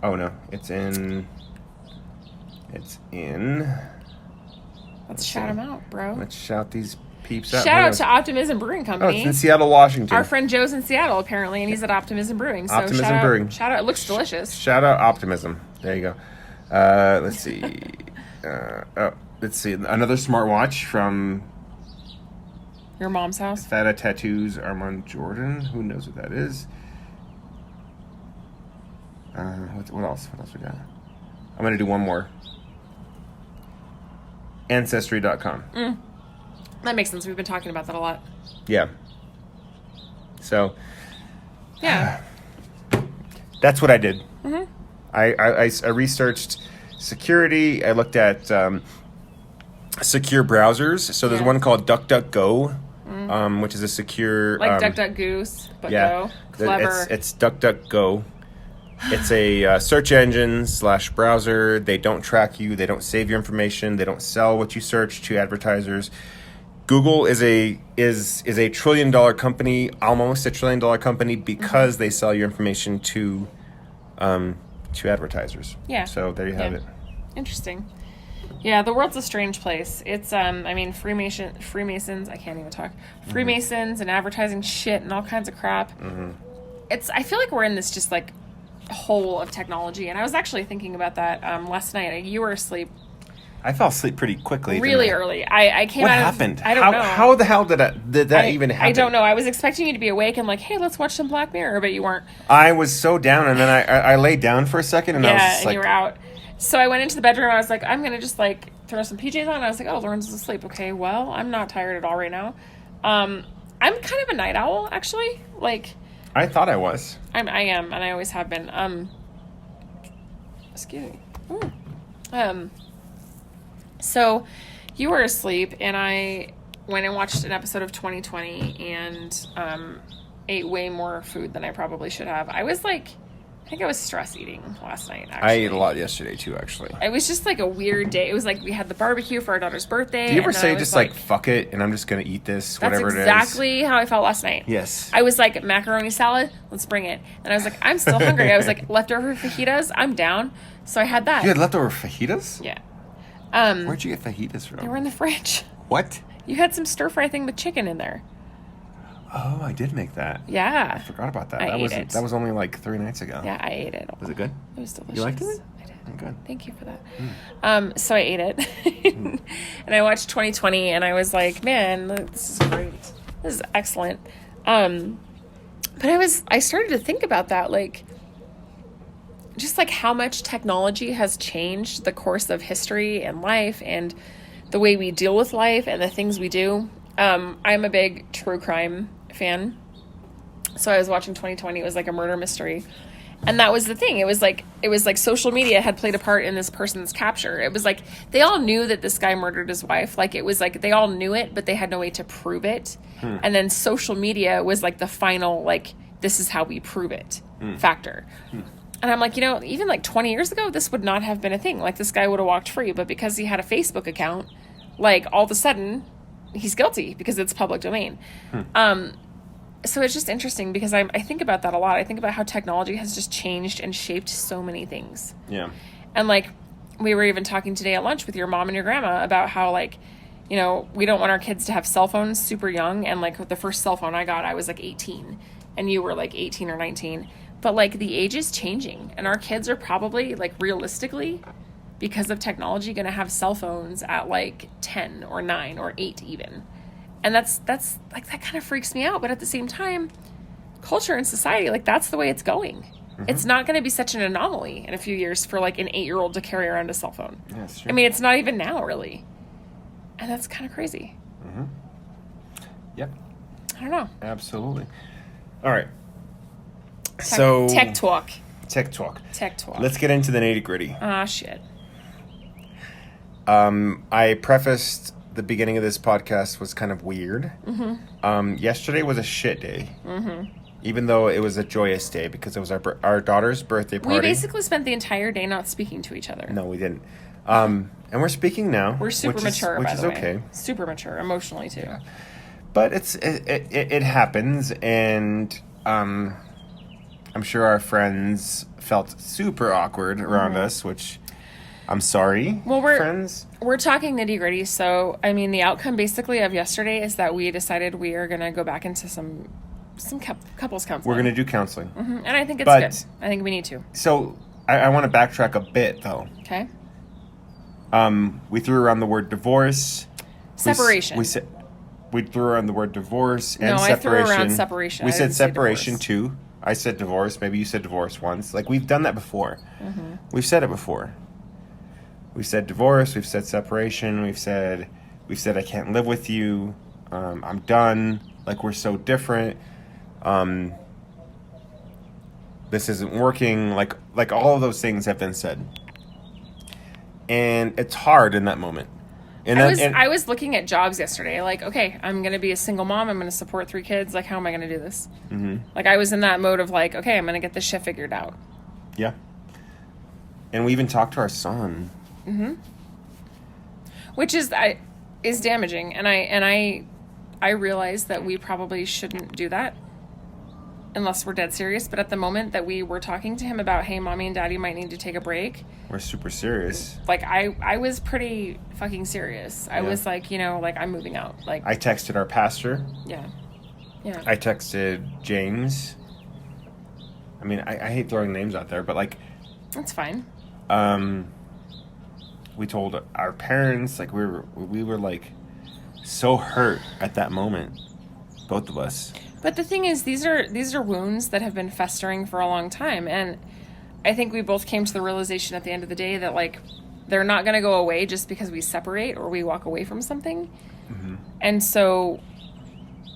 Oh no, it's in. Let's shout them out, bro. Let's shout these peeps out. Shout out to Optimism Brewing Oh, Company. it's in Seattle, Washington. Our friend Joe's in Seattle apparently, and he's at Optimism Brewing. So Optimism Brewing. Shout out. It looks delicious. Shout out Optimism. There you go. Let's see. Let's see. Another smartwatch from Your mom's house. Theta Tattoos Armand Jordan. Who knows what that is? What else? What else we got? I'm gonna do one more. Ancestry.com. That makes sense. We've been talking about that a lot. Yeah. So. Yeah. That's what I did. I researched security. I looked at secure browsers. So there's one called DuckDuckGo, which is a secure... Like DuckDuckGoose, but yeah, Go. Clever. It's DuckDuckGo. It's a search engine / browser. They don't track you. They don't save your information. They don't sell what you search to advertisers. Google is a $1 trillion company, almost $1 trillion company, because they sell your information to advertisers. Yeah. So there you have it. Interesting. Yeah, the world's a strange place. It's Freemasons. I can't even talk. Freemasons and advertising shit and all kinds of crap. I feel like we're in this just like hole of technology, and I was actually thinking about that last night. You were asleep. I fell asleep pretty quickly. Really early. I came what out happened? Of... I don't know. How the hell did that even happen? I don't know. I was expecting you to be awake and like, hey, let's watch some Black Mirror, but you weren't. I was so down, and then I laid down for a second, and I was just and you were out. So I went into the bedroom. I was like, I'm gonna just like throw some PJs on. I was like, oh, Lorenzo's asleep. Okay, well, I'm not tired at all right now. I'm kind of a night owl, actually. Like, I thought I was. I am, and I always have been. Excuse me. Ooh. So you were asleep, and I went and watched an episode of 2020 and ate way more food than I probably should have. I I think I was stress eating last night, actually. I ate a lot yesterday, too, actually. It was just, like, a weird day. It was, like, we had the barbecue for our daughter's birthday. Do you ever say just, like, fuck it, and I'm just going to eat this, whatever it is? That's exactly how I felt last night. Yes. I was like, macaroni salad, let's bring it. And I was like, I'm still hungry. I was like, leftover fajitas, I'm down. So I had that. You had leftover fajitas? Yeah. Where'd you get fajitas from? They were in the fridge. What? You had some stir-fry thing with chicken in there. Oh, I did make that. Yeah. I forgot about that. I ate it. That was only like 3 nights ago. Yeah, I ate it. Was it good? It was delicious. You liked it? I did. Oh, good. Thank you for that. So I ate it. And I watched 2020 and I was like, man, this is great. This is excellent. But I started to think about that, like, just like how much technology has changed the course of history and life and the way we deal with life and the things we do. I'm a big true crime fan. So I was watching 2020. It was like a murder mystery. And that was the thing. It was like social media had played a part in this person's capture. It was like they all knew that this guy murdered his wife. Like it was like they all knew it, but they had no way to prove it. And then social media was like the final, like, this is how we prove it factor. And I'm like, even like 20 years ago, this would not have been a thing. Like this guy would have walked free. But because he had a Facebook account, like all of a sudden he's guilty because it's public domain. So it's just interesting because I think about that a lot. I think about how technology has just changed and shaped so many things. Yeah. And like we were even talking today at lunch with your mom and your grandma about how like, we don't want our kids to have cell phones super young. And like the first cell phone I got, I was like 18 and you were like 18 or 19. But like the age is changing and our kids are probably like realistically because of technology going to have cell phones at like 10 or 9 or 8 even. And that's like, that kind of freaks me out. But at the same time, culture and society, like that's the way it's going. It's not going to be such an anomaly in a few years for like an 8-year-old to carry around a cell phone. Yeah, that's true. I mean, it's not even now really. And that's kind of crazy. Yep. I don't know. Absolutely. All right. Tech talk. Tech talk. Tech talk. Let's get into the nitty-gritty. Ah, shit. I prefaced the beginning of this podcast was kind of weird. Yesterday was a shit day. Even though it was a joyous day because it was our daughter's birthday party. We basically spent the entire day not speaking to each other. No, we didn't. And we're speaking now. We're super mature, which by is the way. okay. Super mature, emotionally too. Yeah. But it happens, and I'm sure our friends felt super awkward around us, which I'm sorry. Well, friends. We're talking nitty gritty. So, I mean, the outcome basically of yesterday is that we decided we are going to go back into some couples counseling. We're going to do counseling. And I think it's good. I think we need to. So I want to backtrack a bit, though. Okay. We threw around the word divorce. Separation. We threw around the word divorce and no, separation. I threw around separation. We said separation too. I said divorce. Maybe you said divorce once. Like we've done that before. We've said it before. We've said divorce. We've said separation. We've said I can't live with you. I'm done. Like we're so different. This isn't working. Like all of those things have been said. And it's hard in that moment. And I was looking at jobs yesterday. Like, okay, I'm going to be a single mom. I'm going to support 3 kids. Like, how am I going to do this? Like, I was in that mode of like, okay, I'm going to get this shit figured out. Yeah. And we even talked to our son. Which is damaging. And I realize that we probably shouldn't do that unless we're dead serious. But at the moment that we were talking to him about, hey, mommy and daddy might need to take a break. We're super serious. Like, I was pretty fucking serious. I was like, like, I'm moving out. Like, I texted our pastor. Yeah. I texted James. I mean, I hate throwing names out there, but like... That's fine. We told our parents, like, we were like, so hurt at that moment. Both of us. But the thing is, these are wounds that have been festering for a long time, and I think we both came to the realization at the end of the day that like they're not going to go away just because we separate or we walk away from something. And so,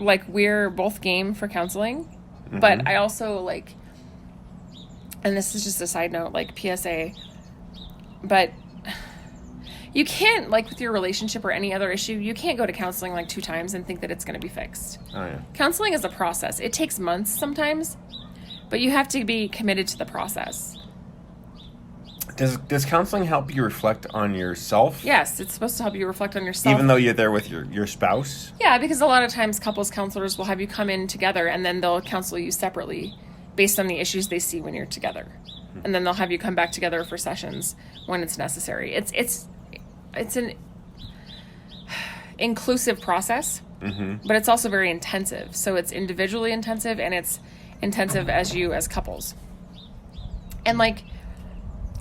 like, we're both game for counseling, but I also like, and this is just a side note, like PSA, but you can't, like, with your relationship or any other issue, you can't go to counseling like 2 times and think that it's going to be fixed. Oh, yeah. Counseling is a process. It takes months sometimes, But you have to be committed to the process. Does counseling help you reflect on yourself? Yes, it's supposed to help you reflect on yourself. Even though you're there with your spouse? Yeah, because a lot of times couples counselors will have you come in together and then they'll counsel you separately based on the issues they see when you're together. And then they'll have you come back together for sessions when it's necessary. It's an inclusive process, but it's also very intensive. So it's individually intensive and it's intensive as couples. And like,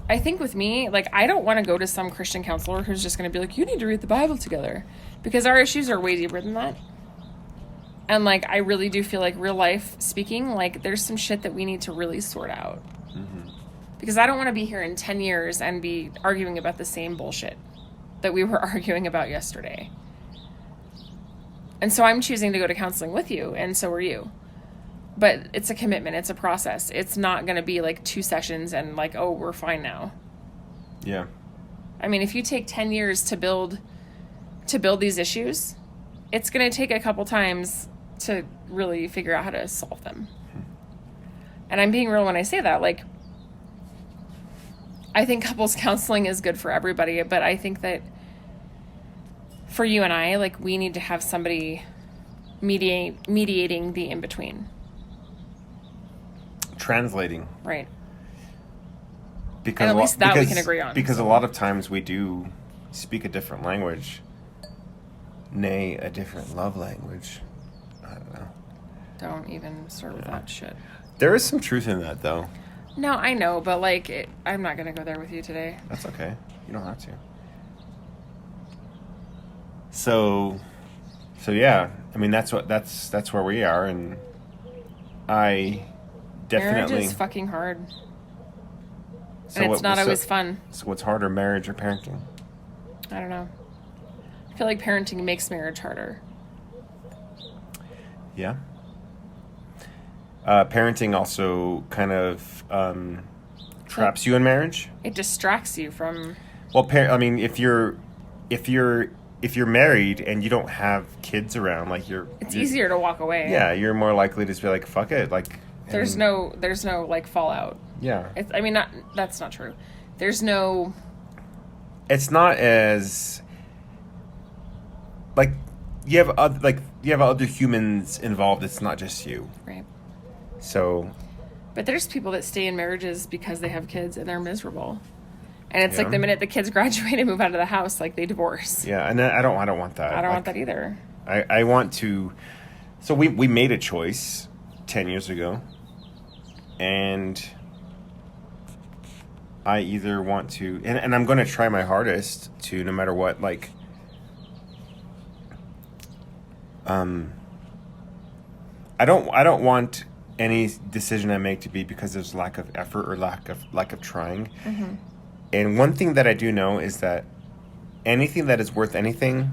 I think with me, like, I don't want to go to some Christian counselor who's just going to be like, you need to read the Bible together, because our issues are way deeper than that. And like, I really do feel like, real life speaking, like, there's some shit that we need to really sort out. Because I don't want to be here in 10 years and be arguing about the same bullshit that we were arguing about yesterday. And so I'm choosing to go to counseling with you, and so are you. But it's a commitment. It's a process. It's not going to be like 2 sessions and like, oh, we're fine now. Yeah. I mean, if you take 10 years to build these issues, it's going to take a couple times to really figure out how to solve them. And I'm being real when I say that. Like, I think couples counseling is good for everybody, but I think that for you and I, like, we need to have somebody mediating the in-between. Translating. Right. Because and at least that we can agree on. Because a lot of times we do speak a different language. Nay, a different love language. I don't know. Don't even start with that shit. There is some truth in that, though. No, I know, but like, I'm not going to go there with you today. That's okay. You don't have to. So yeah. I mean, that's where we are, and I definitely. Marriage is fucking hard. And it's not always fun. So what's harder, marriage or parenting? I don't know. I feel like parenting makes marriage harder. Yeah. Parenting also kind of traps you in marriage. It distracts you from. Well, I mean, if you're married and you don't have kids around, like you're easier to walk away. Yeah, you're more likely to just be like, fuck it, like. There's no like fallout. Yeah. That's not true. There's no. It's not as. Like, you have other humans involved. It's not just you. Right. So. But there's people that stay in marriages because they have kids and they're miserable. And it's like the minute the kids graduate and move out of the house, like, they divorce. Yeah, and I don't want that. I don't want that either. I want to. So we made a choice 10 years ago, and I either want to, and I'm going to try my hardest to, no matter what, like, I don't want any decision I make to be because there's lack of effort or lack of trying. Mm-hmm. And one thing that I do know is that anything that is worth anything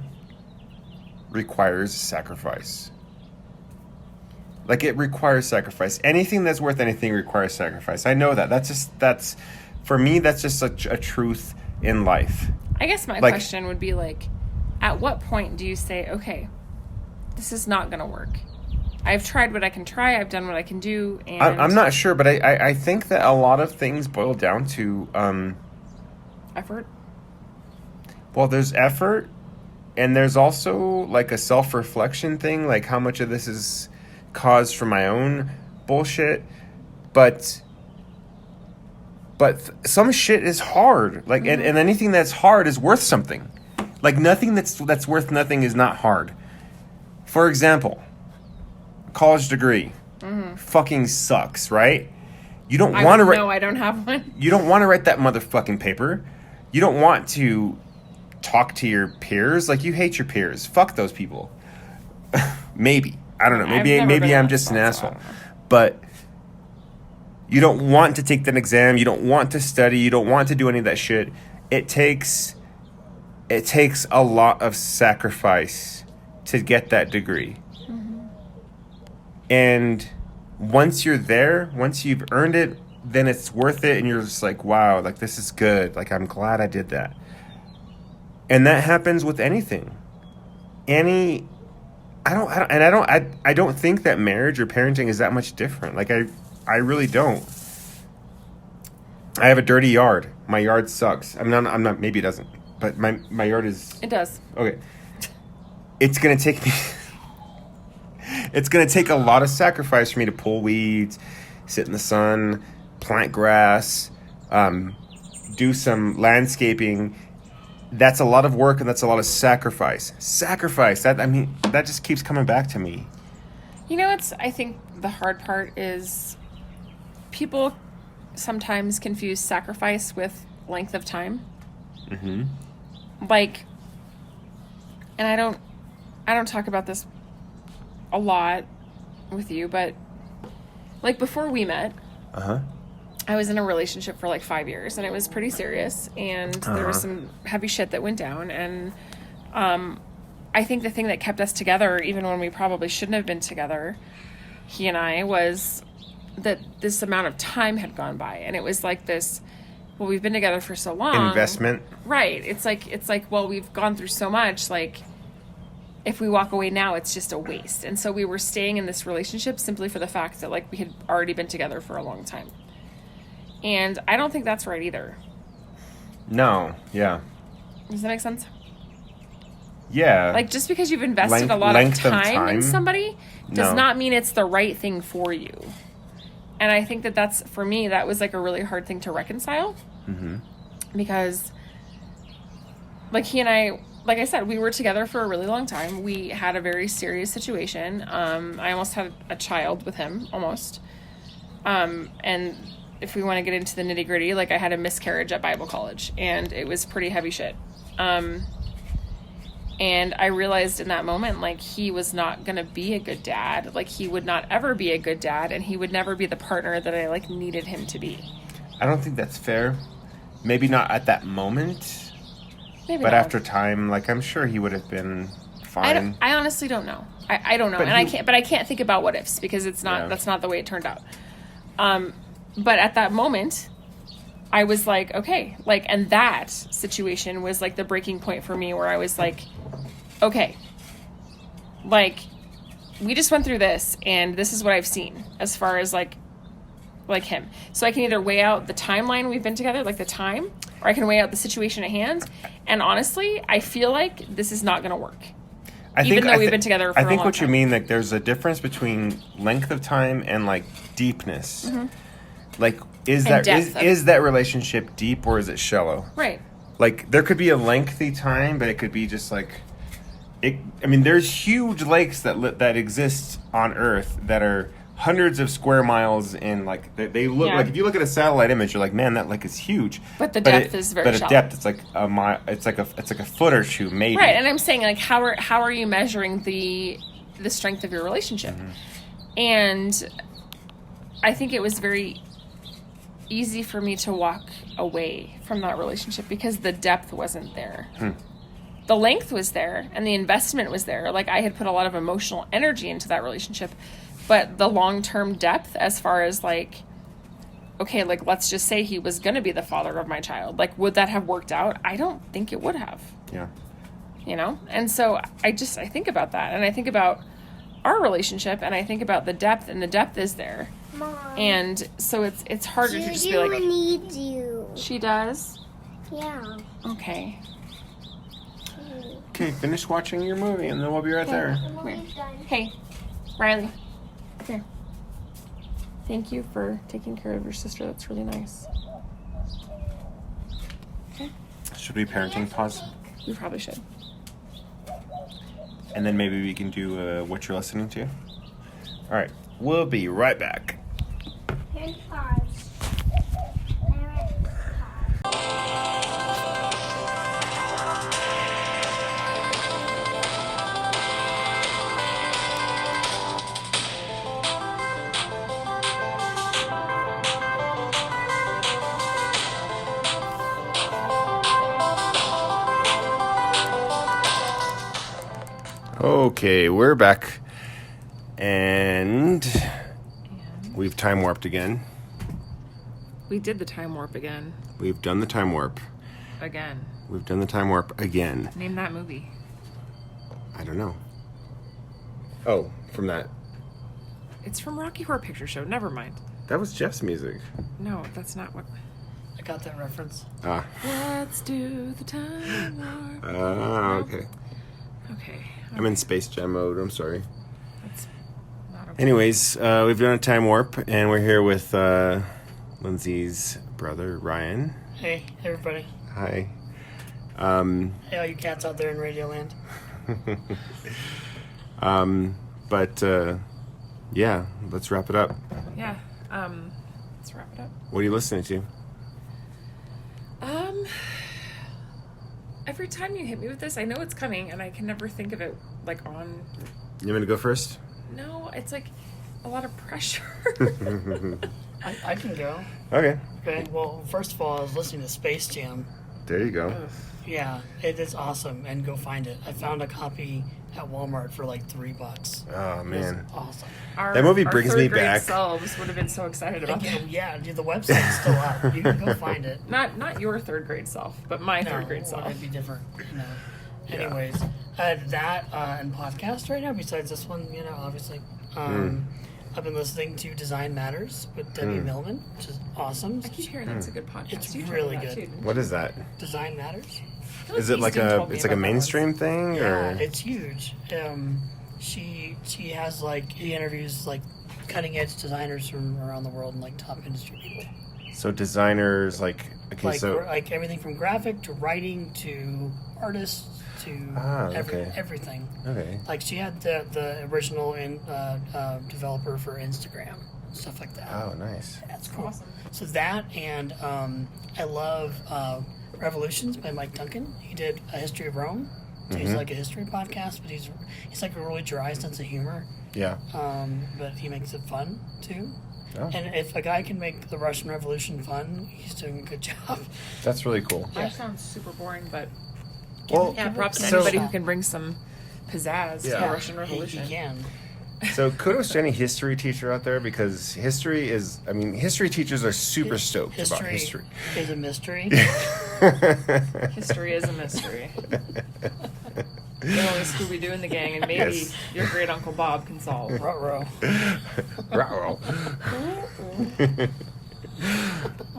requires sacrifice. Like, it requires sacrifice. Anything that's worth anything requires sacrifice. I know that. That's for me, that's just such a truth in life. I guess my question would be, like, at what point do you say, okay, this is not going to work? I've tried what I can try. I've done what I can do. And I'm not sure, but I think that a lot of things boil down to... effort? Well, there's effort, and there's also, like, a self-reflection thing, like how much of this is caused from my own bullshit, but some shit is hard, like, and anything that's hard is worth something. Like, nothing that's worth nothing is not hard. For example, college degree fucking sucks, right? You don't want to write. No, I don't have one. You don't want to write that motherfucking paper. You don't want to talk to your peers. Like, you hate your peers. Fuck those people. Maybe. I don't know. Maybe I'm just an asshole. But you don't want to take that exam. You don't want to study. You don't want to do any of that shit. It takes a lot of sacrifice to get that degree. Mm-hmm. And once you're there, once you've earned it, then it's worth it, and you're just like, wow, like, this is good. Like, I'm glad I did that. And that happens with anything. I don't think that marriage or parenting is that much different. Like, I really don't. I have a dirty yard. My yard sucks. I'm not. Maybe it doesn't. But my yard is. It does. Okay. It's gonna take me. It's gonna take a lot of sacrifice for me to pull weeds, sit in the sun, plant grass, do some landscaping. That's a lot of work and that's a lot of sacrifice. Sacrifice. That just keeps coming back to me. You know, I think the hard part is people sometimes confuse sacrifice with length of time. Mm-hmm. Like, and I don't talk about this a lot with you, but like before we met, I was in a relationship for like 5 years and it was pretty serious and there was some heavy shit that went down. And I think the thing that kept us together, even when we probably shouldn't have been together, he and I, was that this amount of time had gone by. And it was like this, well, we've been together for so long. Investment. Right. It's like, well, we've gone through so much, like, if we walk away now, it's just a waste. And so we were staying in this relationship simply for the fact that, like, we had already been together for a long time. And I don't think that's right either. No. Yeah. Does that make sense? Yeah. Like, just because you've invested a lot of time in somebody does not mean it's the right thing for you. And I think that's, for me, that was, like, a really hard thing to reconcile. Mm-hmm. Because, like, he and I, like I said, we were together for a really long time. We had a very serious situation. I almost had a child with him, almost. And if we want to get into the nitty gritty, like, I had a miscarriage at Bible college, and it was pretty heavy shit. And I realized in that moment, like, he was not going to be a good dad. Like, he would not ever be a good dad, and he would never be the partner that I, like, needed him to be. I don't think that's fair. Maybe not at that moment. Maybe but not. after time, like, I'm sure he would have been fine. I honestly don't know. I don't know. I can't think about what ifs because it's not, that's not the way it turned out. But at that moment, I was like, okay, like, and that situation was like the breaking point for me where I was like, okay, like, we just went through this and this is what I've seen as far as like him. So I can either weigh out the timeline we've been together, like the time, or I can weigh out the situation at hand. And honestly, I feel like this is not going to work. Even though we've been together for a long time. I think what you mean, like, there's a difference between length of time and, like, deepness. Mm-hmm. Like, is that relationship deep or is it shallow? Right. Like, there could be a lengthy time, but it could be just like, there's huge lakes that exist on Earth that are hundreds of square miles in, like, they look like, if you look at a satellite image, you're like, man, that lake is huge. But the depth is very shallow. But at depth, it's like a mile, it's like a foot or two, maybe. Right, and I'm saying, like, how are you measuring the strength of your relationship? Mm-hmm. And I think it was very easy for me to walk away from that relationship because the depth wasn't there. The length was there and the investment was there. Like, I had put a lot of emotional energy into that relationship, but the long-term depth, as far as, like, okay, like, let's just say he was going to be the father of my child. Like, would that have worked out? I don't think it would have. Yeah. You know? And so I think about that, and I think about our relationship, and I think about the depth, and the depth is there. Mom. And so it's harder to just be like, needs you. She does? Yeah. Okay. Okay, finish watching your movie and then we'll be right there. Hey, Riley. Here. Thank you for taking care of your sister. That's really nice. Okay. Should we parenting pause? We probably should. And then maybe we can do what you're listening to. All right, we'll be right back. Here's pause. Okay, we're back. And we've time warped again. We did the time warp again. We've done the time warp. Again. We've done the time warp again. Name that movie. I don't know. Oh, from that. It's from Rocky Horror Picture Show. Never mind. That was Jeff's music. No, that's not what. I got that reference. Ah. Let's do the time warp. Okay. Okay. I'm in Space Jam mode. I'm sorry. That's not okay. Anyways, we've done a time warp, and we're here with Lindsay's brother, Ryan. Hey, everybody. Hi. Hey, all you cats out there in Radioland. Yeah, let's wrap it up. Yeah. Let's wrap it up. What are you listening to? Every time you hit me with this, I know it's coming, and I can never think of it like on. You want me to go first? No, it's like a lot of pressure. I can go. Okay. Okay, well, first of all, I was listening to Space Jam. There you go. Ugh. Yeah, it is awesome, and go find it. I found a copy at Walmart for like $3. Oh, man. It's awesome. That movie brings me third grade back. selves would have been so excited about that. Yeah, dude, the website's still up. You can go find it. Not your third grade self, but my third grade well, self. it'd be different, you know. Yeah. Anyways, that and podcast right now. Besides this one, you know, obviously, I've been listening to Design Matters with Debbie Millman, which is awesome. I keep hearing that's a good podcast. It's You told really me that good. too. What is that? Design Matters. I feel Is it like Easton a told me it's like a about that mainstream thing Yeah, or it's huge. She has like he interviews like cutting edge designers from around the world and like top industry people. so designers like okay Like so like everything from graphic to writing to artists to okay. everything. okay. Like she had the original developer for Instagram, stuff like that. Oh, nice. That's cool. Awesome. So that and I love Revolutions by Mike Duncan. He did a History of Rome. So he's like a history podcast, but he's like a really dry sense of humor. Yeah. But he makes it fun too. Oh, And if a guy can make the Russian Revolution fun, he's doing a good job. that's really cool. That sounds super boring, but Well, yeah, props to so- anybody who can bring some pizzazz to Yeah. the Russian Revolution. He can. So kudos to any history teacher out there because history teachers are super stoked about history. Is a mystery. History is a mystery. There's only Scooby-Doo and the gang, and maybe Yes. your great uncle Bob can solve. Ruh-roh. Ruh-roh.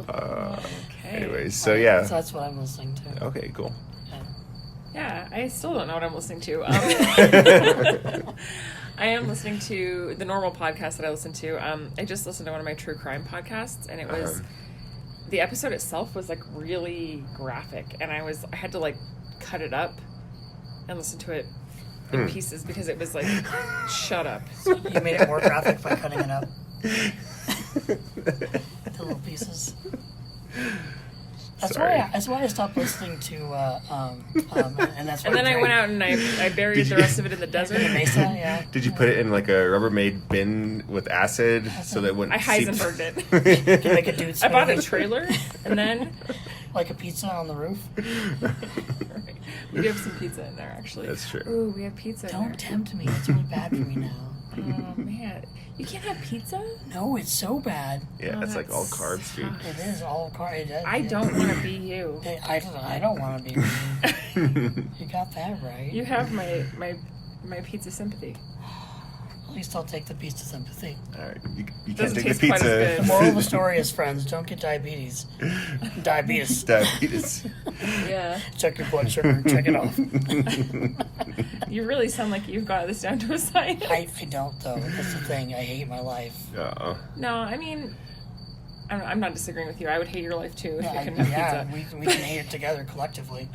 Okay. Anyways, so yeah. So that's what I'm listening to. Okay, cool. Yeah, I still don't know what I'm listening to. I am listening to the normal podcast that I listen to. I just listened to one of my true crime podcasts, and it was the episode itself was like really graphic, and I had to like cut it up and listen to it in pieces because it was like, shut up. You made it more graphic by cutting it up. The little pieces. That's Sorry. why I stopped listening to and that's why And then I went out and I buried the rest of it in the in desert. the mesa. Yeah. Did you put it in like a Rubbermaid bin with acid so that it wouldn't I seep? Heisenberged it. To make a dude I bought a smoothie. trailer, and then Like a pizza on the roof. we do have some pizza in there, actually. That's true. Ooh, we have pizza in Don't there. tempt me. It's really bad for me now. Oh, man. You can't have pizza? No, it's so bad. Yeah, Oh, it's like that all carbs, dude. It is all carbs. I don't want to be you. I don't want to be me. You got that right. You have my pizza sympathy. At least I'll take the pizza sympathy. All right, you can't Doesn't take the taste quite as pizza. good. The moral of the story is, friends, don't get diabetes. Diabetes. Diabetes. Yeah. Check your blood sugar and check it off. You really sound like you've got this down to a science. I don't, though. That's the thing. I hate my life. No, I mean, I'm not disagreeing with you. I would hate your life too if you couldn't have pizza. we can hate it together collectively.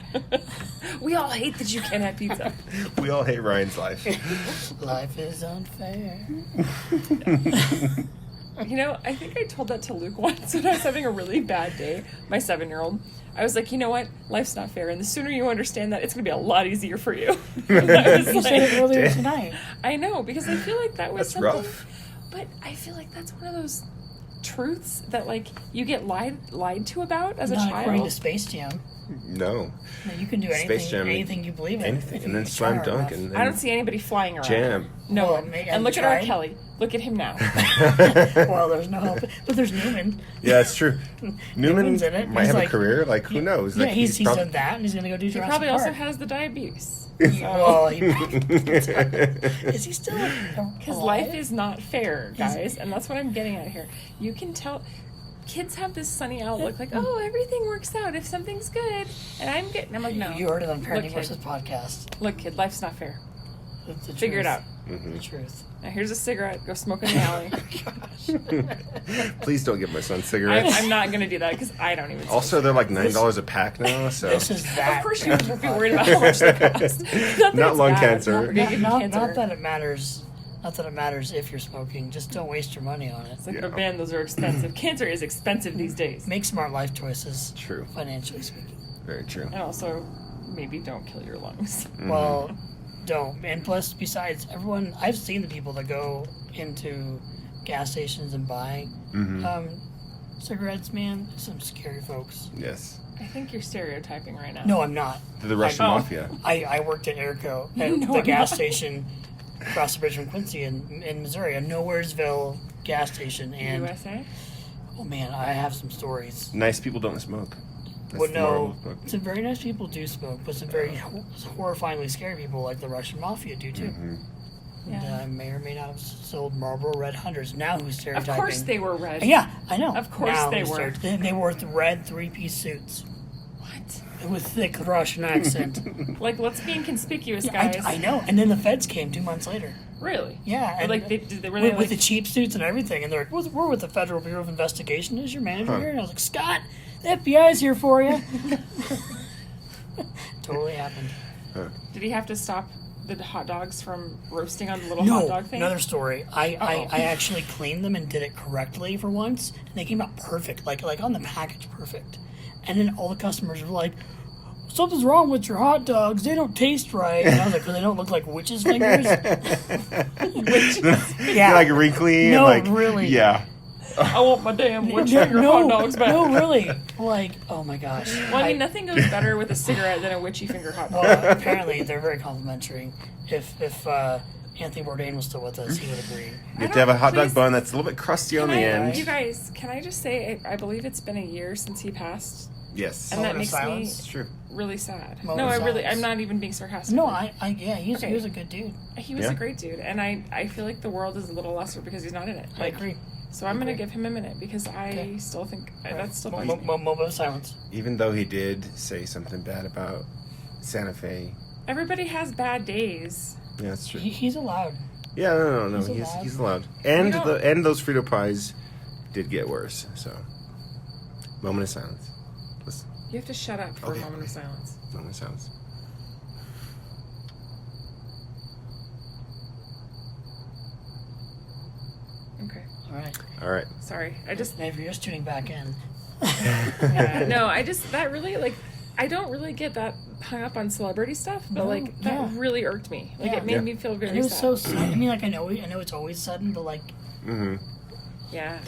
We all hate that you can't have pizza. We all hate Ryan's life. Life is unfair. You know, I think I told that to Luke once when I was having a really bad day, my 7-year-old. I was like, you know what? Life's not fair. And the sooner you understand that, it's going to be a lot easier for you. And I was You said it earlier Damn. tonight. I know, because I feel like that was That's something. rough. But I feel like that's one of those truths that, like, you get lied to about as a Not according to child. Space Jam. No. No, you can do Space Jam, anything you believe in. Anything. if And you then try slam hard dunk enough. and then I don't see anybody flying around. jam. No Well, one. have And look you at R. tried? Kelly. Look at him now. Well, there's no help. But there's Newman. Yeah, it's true. Newman Newman's in it. might He's have like- a career. Like, who knows? Yeah, Like, he's prob- done that, and he's going to go do He Jurassic probably Park. also has the diabetes. Well, is he still His alive? life is not fair, guys, and that's what I'm getting at here. You can tell kids have this sunny outlook, like, oh, everything works out if something's good, and I'm like, no. You heard it on Look, Parenting kid. Versus podcast. Look, kid, life's not fair. It's the Figure it truth. out. The truth. Now here's a cigarette. Go smoke in the alley. Please don't give my son cigarettes. I'm not gonna do that because I don't even. Smoke. Also, they're like $9 a pack now, so This is that. Of course, you won't be worried about how much they cost. Not, that Not it's lung bad. cancer. Not, we're gonna give you cancer. Not that it matters. Not that it matters if you're smoking. Just don't waste your money on it. It's like, Yeah. but man, those are expensive. Cancer is expensive these days. Make smart life choices. true. Financially speaking. Very true. And also, maybe don't kill your lungs. Well, don't. And plus, besides, everyone, I've seen the people that go into gas stations and buy cigarettes, man. Some scary folks. Yes. I think you're stereotyping right now. No, I'm not. The Russian Oh. mafia. I worked at Airco at No, the I'm gas not. station across the bridge from Quincy in Missouri, a Nowheresville gas station. And, USA? oh man, I have some stories. Nice people don't smoke. That's Well, the moral no, of the book. some very nice people do smoke, but some very horrifyingly scary people like the Russian mafia do too. Yeah. And I may or may not have sold Marlboro Red Hunters. Now who's Of stereotyping? course they were red. Yeah, I know. Of course Now they who's were. They wore the red three-piece suits What? with thick Russian accent. Like, let's be inconspicuous, Yeah, guys. I know. And then the feds came 2 months later. Really? Yeah, Or and like, were they with like, the cheap suits and everything, and they're like, we're with the Federal Bureau of Investigation. Is your manager here? And I was like, Scott, the FBI's here for you. Totally happened. did he have to stop the hot dogs from roasting on the little No, hot dog thing? another story. I Uh-oh. actually cleaned them and did it correctly for once, and they came out perfect, like on the package, perfect. And then all the customers were like, "Something's wrong with your hot dogs. They don't taste right." And I was like, "Because they don't look like witches' fingers." Yeah, Like wrinkly No, and like really. Yeah. I want my damn witch No, finger hot dogs back. no, really. Like, oh my gosh. Well, I mean, nothing goes better with a cigarette than a witchy finger hot dog. Well, apparently they're very complimentary. If Anthony Bourdain was still with us, he would agree. You have to have a hot dog Please- bun that's a little bit crusty on the end. You guys, can I just say, I believe it's been a year since he passed, Yes. and that Moment of makes silence? It's true. me really sad. Moment No, of I'm silence. not even being sarcastic. No, yeah, he Okay. was a good dude. He was Yeah. a great dude, and I feel like the world is a little lesser because he's not in it. I agree. So I'm going to agree. give him a minute because I Okay. still think that's still bugs me. Moment of silence. Even though he did say something bad about Santa Fe. Everybody has bad days. Yeah, that's true. He's allowed. Yeah, no. He's He's allowed. allowed. And You know- and those Frito pies did get worse. So, moment of silence. Listen, You have to shut up for Okay. a moment of silence. moment of silence. Okay. All right. All right. Sorry. I just Now, if you're just tuning back in, no, that really I don't really get that hung up on celebrity stuff, but No, that yeah. really irked me. Like Yeah. it made Yeah. me feel and very it was sad. so sudden. I mean, like I know it's always sudden, but like Mm-hmm. Yeah.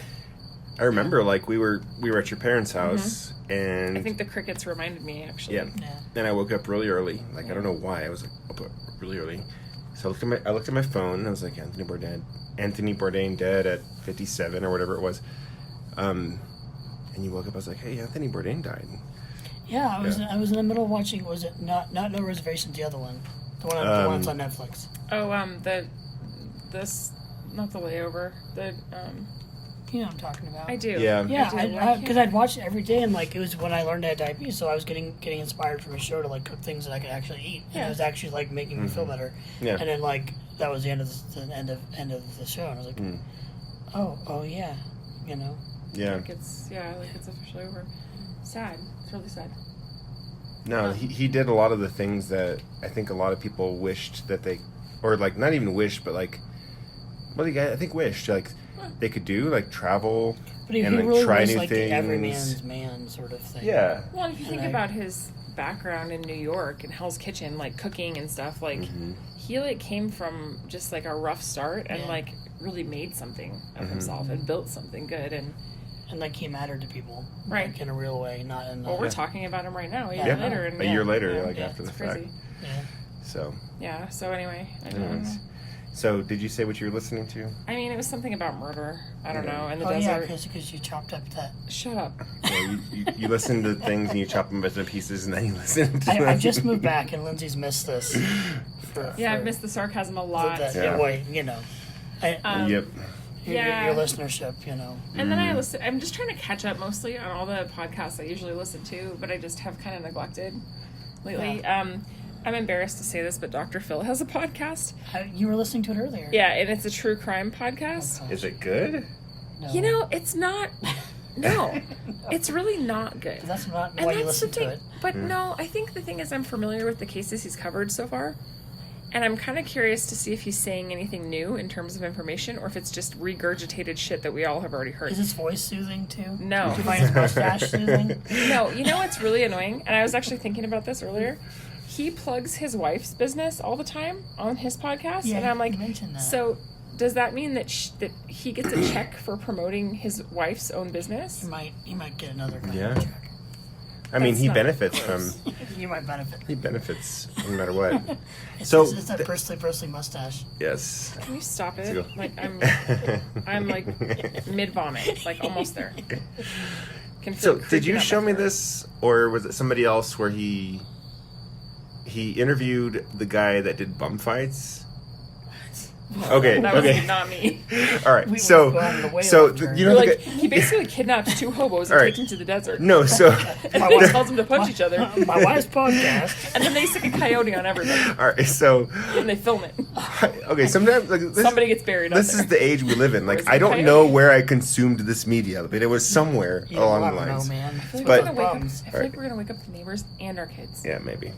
I remember, like we were at your parents' house, and I think the crickets reminded me actually. yeah, yeah. and I woke up really early. Like I don't know why I was like up really early. So I looked at my phone, and I was like, Anthony Bourdain dead at 57 or whatever it was. And you woke up. I was like, hey, Anthony Bourdain died. Yeah, I was Yeah. I was in the middle of watching. Was it not No Reservation? The other one, the one that's on Netflix. Oh, this not the layover. You know what I'm talking about. I do. Yeah. Yeah, I do. because I'd watch it every day, and like it was when I learned I had diabetes, so I was getting inspired from a show to like cook things that I could actually eat, and Yeah. it was actually like making me feel better. Yeah. And then like that was the end of the show, and I was like, Mm. oh yeah, you know. Yeah. Like it's officially over. Sad. It's really sad. No, he did a lot of the things that I think a lot of people wished that they, or like not even wished, but like, well, I think wished like they could do, like travel But he and like really try was new like things. the everyman's man sort of thing. Yeah. Well, if you think And about his background in New York and Hell's Kitchen, like cooking and stuff, like he like came from just like a rough start and Yeah. like really made something of himself and built something good. And and like he mattered to people, Right. like, in a real way, not in. Well, we're talking about him right now. A year Yeah. later, and A year later, yeah, like yeah, after the it's fact. crazy. Yeah. So, Yeah. So anyway, I don't anyways. know. So, did you say what you were listening to? I mean, it was something about murder. I don't know. In the Oh yeah, desert. because you chopped up that. Shut up. Yeah, you listen to things and you chop them into pieces and then you listen to them. I just moved back and Lindsay's missed this. Yeah, I've missed the sarcasm a lot. Yeah. Wait, you know. Yep. Yeah. Your listenership, you know. And then I'm just trying to catch up mostly on all the podcasts I usually listen to, but I just have kind of neglected lately. I'm embarrassed to say this, but Dr. Phil has a podcast. You were listening to it earlier. Yeah, and it's a true crime podcast. Is it good? No. You know, it's not. No, it's really not good. But that's not And why you that's the listen to thing. it. But no, I think the thing is I'm familiar with the cases he's covered so far. And I'm kind of curious to see if he's saying anything new in terms of information or if it's just regurgitated shit that we all have already heard. Is his voice soothing too? No. Do you find his mustache soothing? No, you know what's really annoying? And I was actually thinking about this earlier. He plugs his wife's business all the time on his podcast. Yeah, and I'm like, you mentioned that. so does that mean that that he gets a check for promoting his wife's own business? He might get another kind Yeah. of check. I mean, That's he not benefits close. from. You might benefit. He benefits no matter what. It's, So, it's that bristly mustache. Yes. Can you stop it? Let's go. Like I'm like mid vomit, like almost there. Can feel So, it did you creeping up show my me throat. this, or was it somebody else where he interviewed the guy that did bum fights? Okay, That okay. was not me. All right, We so were going the way so left turn. you know You're the like guy- he basically kidnaps two hobos and All right. takes them to the desert. no, so And My then wife- tells them to punch each other. My wife's podcast. And then they stick a coyote on everybody. all right, so And they film it. okay, sometimes like this, Somebody gets buried out this there. is the age we live in. Like Where's I the don't coyote? know where I consumed this media, but it was somewhere Yeah, along well, the I don't lines. know, man. I feel like But- we're gonna wake up. Bums. I feel like we're gonna wake up the neighbors and our kids. Yeah, maybe.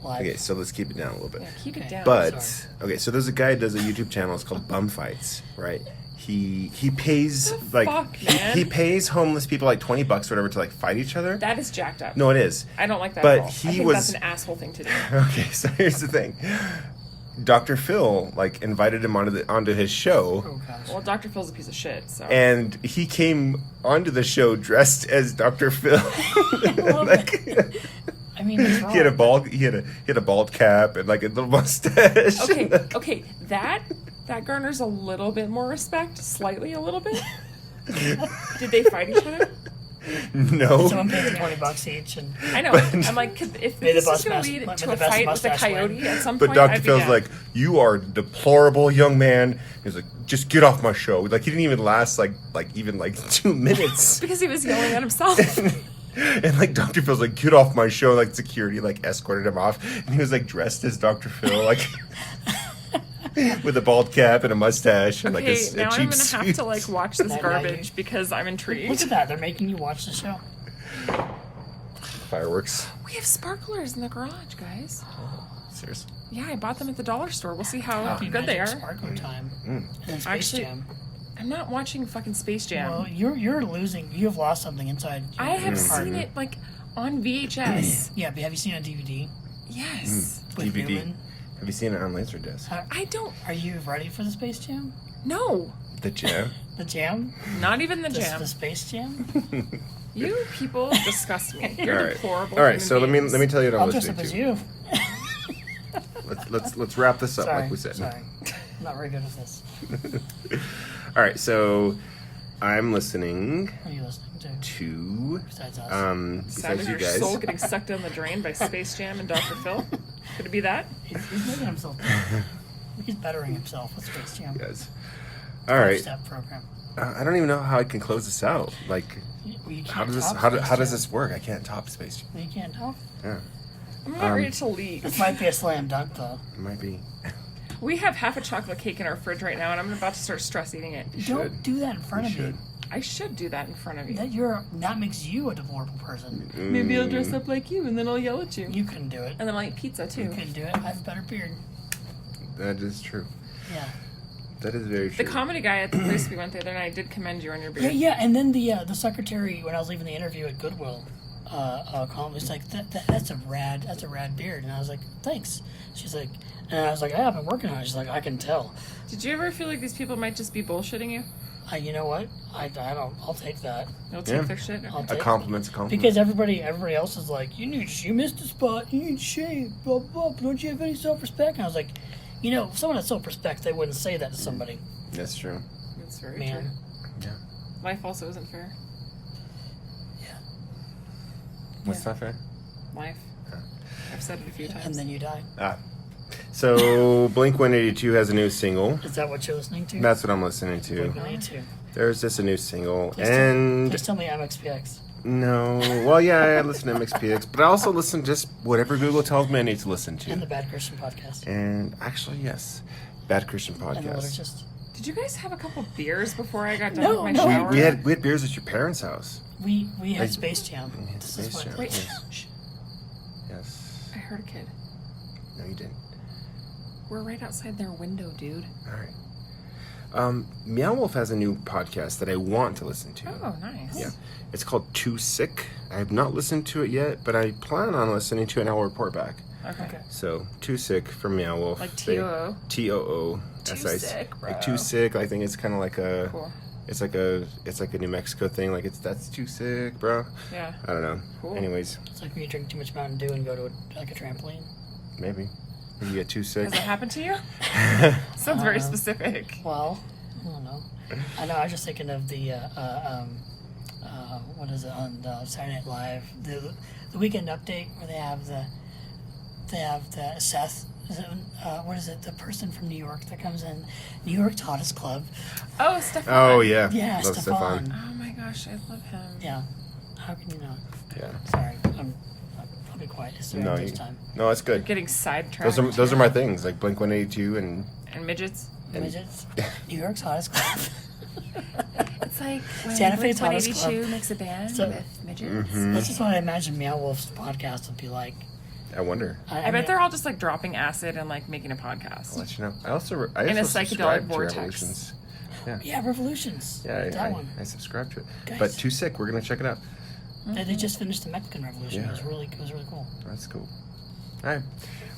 Live. Okay, so let's keep it down a little bit. Yeah, keep it Okay. down. But Sorry. okay, so there's a guy who does a YouTube channel. It's called Bum Fights, right? He pays The like fuck, man? he pays homeless people like $20 or whatever to like fight each other. that is jacked up. No, it is. I don't like that But at all. he I think was- that's an asshole thing to do. Okay, so here's the thing. Dr. Phil like invited him onto his show, Oh, gosh. Well, Dr. Phil's a piece of shit, so and he came onto the show dressed as Dr. Phil. love Like, I mean, it's wrong. he had a bald cap and like a little mustache. Okay, that garners a little bit more respect, slightly a little bit. Did they fight each other? No. Someone paid $20 each, and I know. But- I'm like, if May the this is best going mas- to lead may to the a best fight with a mustache coyote win. at some But point, Dr. I'd be Phil's down. like, you are a deplorable young man. He's like, just get off my show. Like he didn't even last like even 2 minutes. because he was yelling at himself. And like Dr. Phil's like, get off my show. Like security like escorted him off, and he was like dressed as Dr. Phil, like with a bald cap and a mustache and like Okay, a now cheap I'm gonna suit. have to like watch this Now you- garbage because I'm look intrigued. at that. They're making you watch the show. Fireworks. We have sparklers in the garage, guys. Seriously. Yeah, I bought them at the dollar store. We'll see how Hockey good they Magic are. Sparkler time. And then Space Actually, Jam. I'm not watching fucking Space Jam. Well, you're losing. You have lost something inside. I have your heart. seen it like on VHS. Yeah, but have you seen it on DVD? Yes. With DVD. Newman? Have you seen it on Laserdisc? I don't. Are you ready for the Space Jam? No, The Jam. The Jam? not even the The, jam. the Space Jam? You people disgust me. You're All right. deplorable. All right. human So beings. let me tell you what I'm I'll dress listening up as to. you. Let's wrap this up Sorry. like we said. Sorry. I'm not very good at this. All right. So I'm listening What are you listening to? to Besides us. Sound besides of you your guys. soul getting sucked down the drain by Space Jam and Dr. Phil. Could it be that? He's making himself. He's bettering himself with Space Jam. Guys. All right. Step program. I don't even know how I can close this out. Like, Well, you how can't does this top how Space does Jam. this work? I can't top Space Jam. You can't top. Yeah, I'm not ready to leave. This might be a slam dunk, though. it might be. We have half a chocolate cake in our fridge right now, and I'm about to start stress eating it. Don't do that in front You of should. me. I should do that in front of you. That makes you a deplorable person. Maybe I'll dress up like you, and then I'll yell at you. You couldn't do it. And then I'll eat pizza You too. couldn't do it. I have a better beard. That is true. Yeah. That is very The true. comedy guy at the place we went the other night did commend you on your Yeah, beard. yeah. And then the secretary, when I was leaving the interview at Goodwill, called me. Was like, that's a rad beard. And I was like, thanks. She's like, and I was like, I've been working on it. She's like, I can tell. Did you ever feel like these people might just be bullshitting you? You know what? I don't. I'll take that. You'll take their shit? I'll A take compliment's a compliment. Because everybody else is like, you missed a spot. You need to shave. Blah blah. Don't you have any self-respect? And I was like, if someone had self-respect, they wouldn't say that to somebody. That's true. That's very Man. true. Yeah. Life also isn't fair. Yeah. What's not fair? Life. I've said it a few times. And then you die. So Blink-182 has a new single. Is that what you're listening to? That's what I'm listening to. Blink-182. There's just a new single, Please tell me MXPX. no, well, yeah, I listen to MXPX, but I also listen just whatever Google tells me I need to listen to. And the Bad Christian Podcast. And actually, yes, Bad Christian And the Podcast. Liturgist. Did you guys have a couple beers before I got done No, with my no. shower? We had beers at your parents' house. We had Space Jam. We had This is Space what- Jam. Wait, Yes. shh. Yes. I heard a kid. No, you didn't. We're right outside their window, dude. All right. Meow Wolf has a new podcast that I want to listen to. Oh, nice. Yeah. It's called Too Sick. I have not listened to it yet, but I plan on listening to it and I'll report back. Okay. So, Too Sick from Meow Wolf. Like T-O-O? T-O-O. Too S-I- Sick, bro. Like Too Sick. I think it's kind of like a... Cool. It's like a New Mexico thing. Like, that's too sick, bro. Yeah. I don't know. Cool. Anyways, It's like when you drink too much Mountain Dew and go to a trampoline. maybe. You get too sick. Has that happened to you? Sounds very specific. Well, I don't know. I know. I was just thinking of the what is it on Saturday Night Live, the Weekend Update, where they have the Seth. Is it, what is it? The person from New York that comes in, New York's hottest club. Oh, Stefan. Oh, yeah. Yeah, Love Stefan. Oh my gosh, I love him. Yeah. How can you not? Yeah. Sorry, I'll be quiet. It's No, this time. no, that's good. Getting sidetracked. Those are my things, like Blink-182 and... And midgets. Midgets. New York's hottest club. It's like when Santa Fe's hottest club. Blink-182 makes a band So- with midgets. Mm-hmm. This is what I imagine Meow Wolf's podcast would be like. I wonder. I bet they're all just like dropping acid and like making a I'll podcast. let you know. I also In a psychedelic subscribe to vortex. Revolutions. Yeah, Revolutions. Yeah, that one. I subscribe to it. Guys. But Too Sick, we're going to check it out. They just finished the Mexican Revolution. Yeah. It was really cool. That's cool. All right.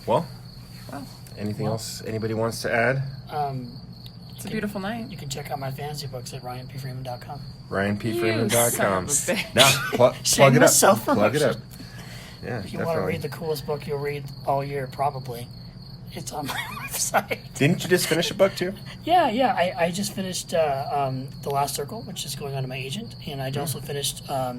Well, anything else anybody wants to add? It's a beautiful night. You can check out my fantasy books at ryanpfreeman.com. RyanPFreeman.com. son of a bitch. Now, plug it up. Shameless self-promotion. Plug it up. Yeah, If you want to read the coolest book you'll read all year, probably, it's on my website. Didn't you just finish a book too? Yeah. I just finished The Last Circle, which is going on to my agent, and I also finished a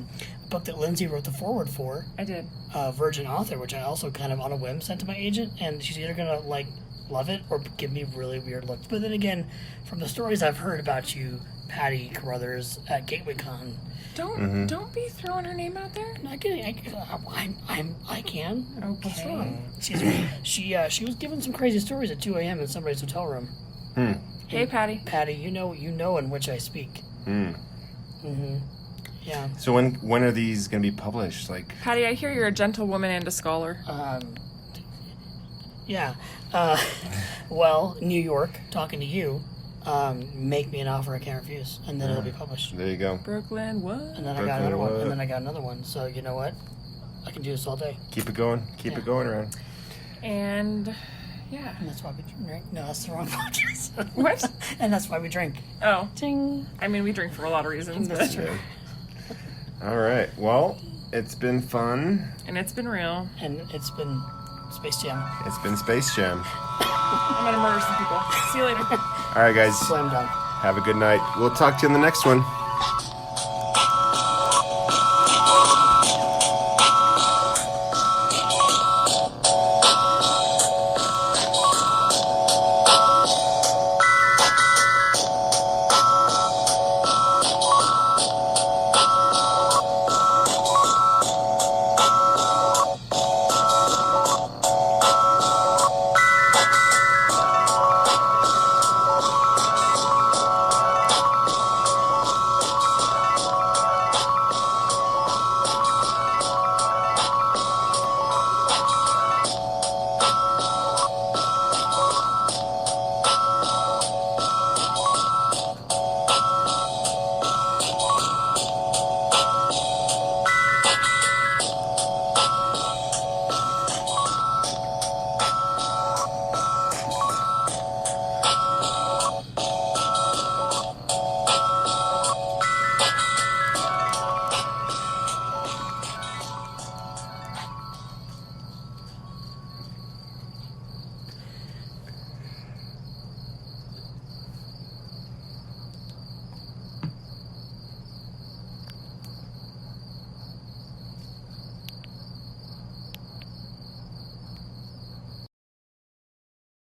book that Lindsay wrote the foreword for, I did. Virgin Author, which I also kind of on a whim sent to my agent, and she's either gonna like love it or give me really weird looks. But then again, from the stories I've heard about you, Patty Carruthers at GatewayCon, Don't be throwing her name out there. I can. What's Okay. wrong? She was giving some crazy stories at 2 a.m. in somebody's hotel room. Hey, Patty. Patty, you know in which I speak. Yeah. So when are these going to be published? Like, Patty, I hear you're a gentlewoman and a scholar. Yeah. Well, New York, talking to you, make me an offer I can't refuse, and then it'll be published. there you go. Brooklyn, what? And then I got another one, and then I got another one. So you know what? I can do this all day. Keep it going. Keep it going around. And yeah. And that's why we drink. No, that's the wrong podcast. What? And that's why we drink. Oh, Ding. I mean, we drink for a lot of reasons, That's but true. All right. Well, it's been fun. and it's been real. And it's been Space Jam. It's been Space Jam. I'm gonna murder some people. See you later. All right, guys. Slam dunk. Have a good night. We'll talk to you in the next one.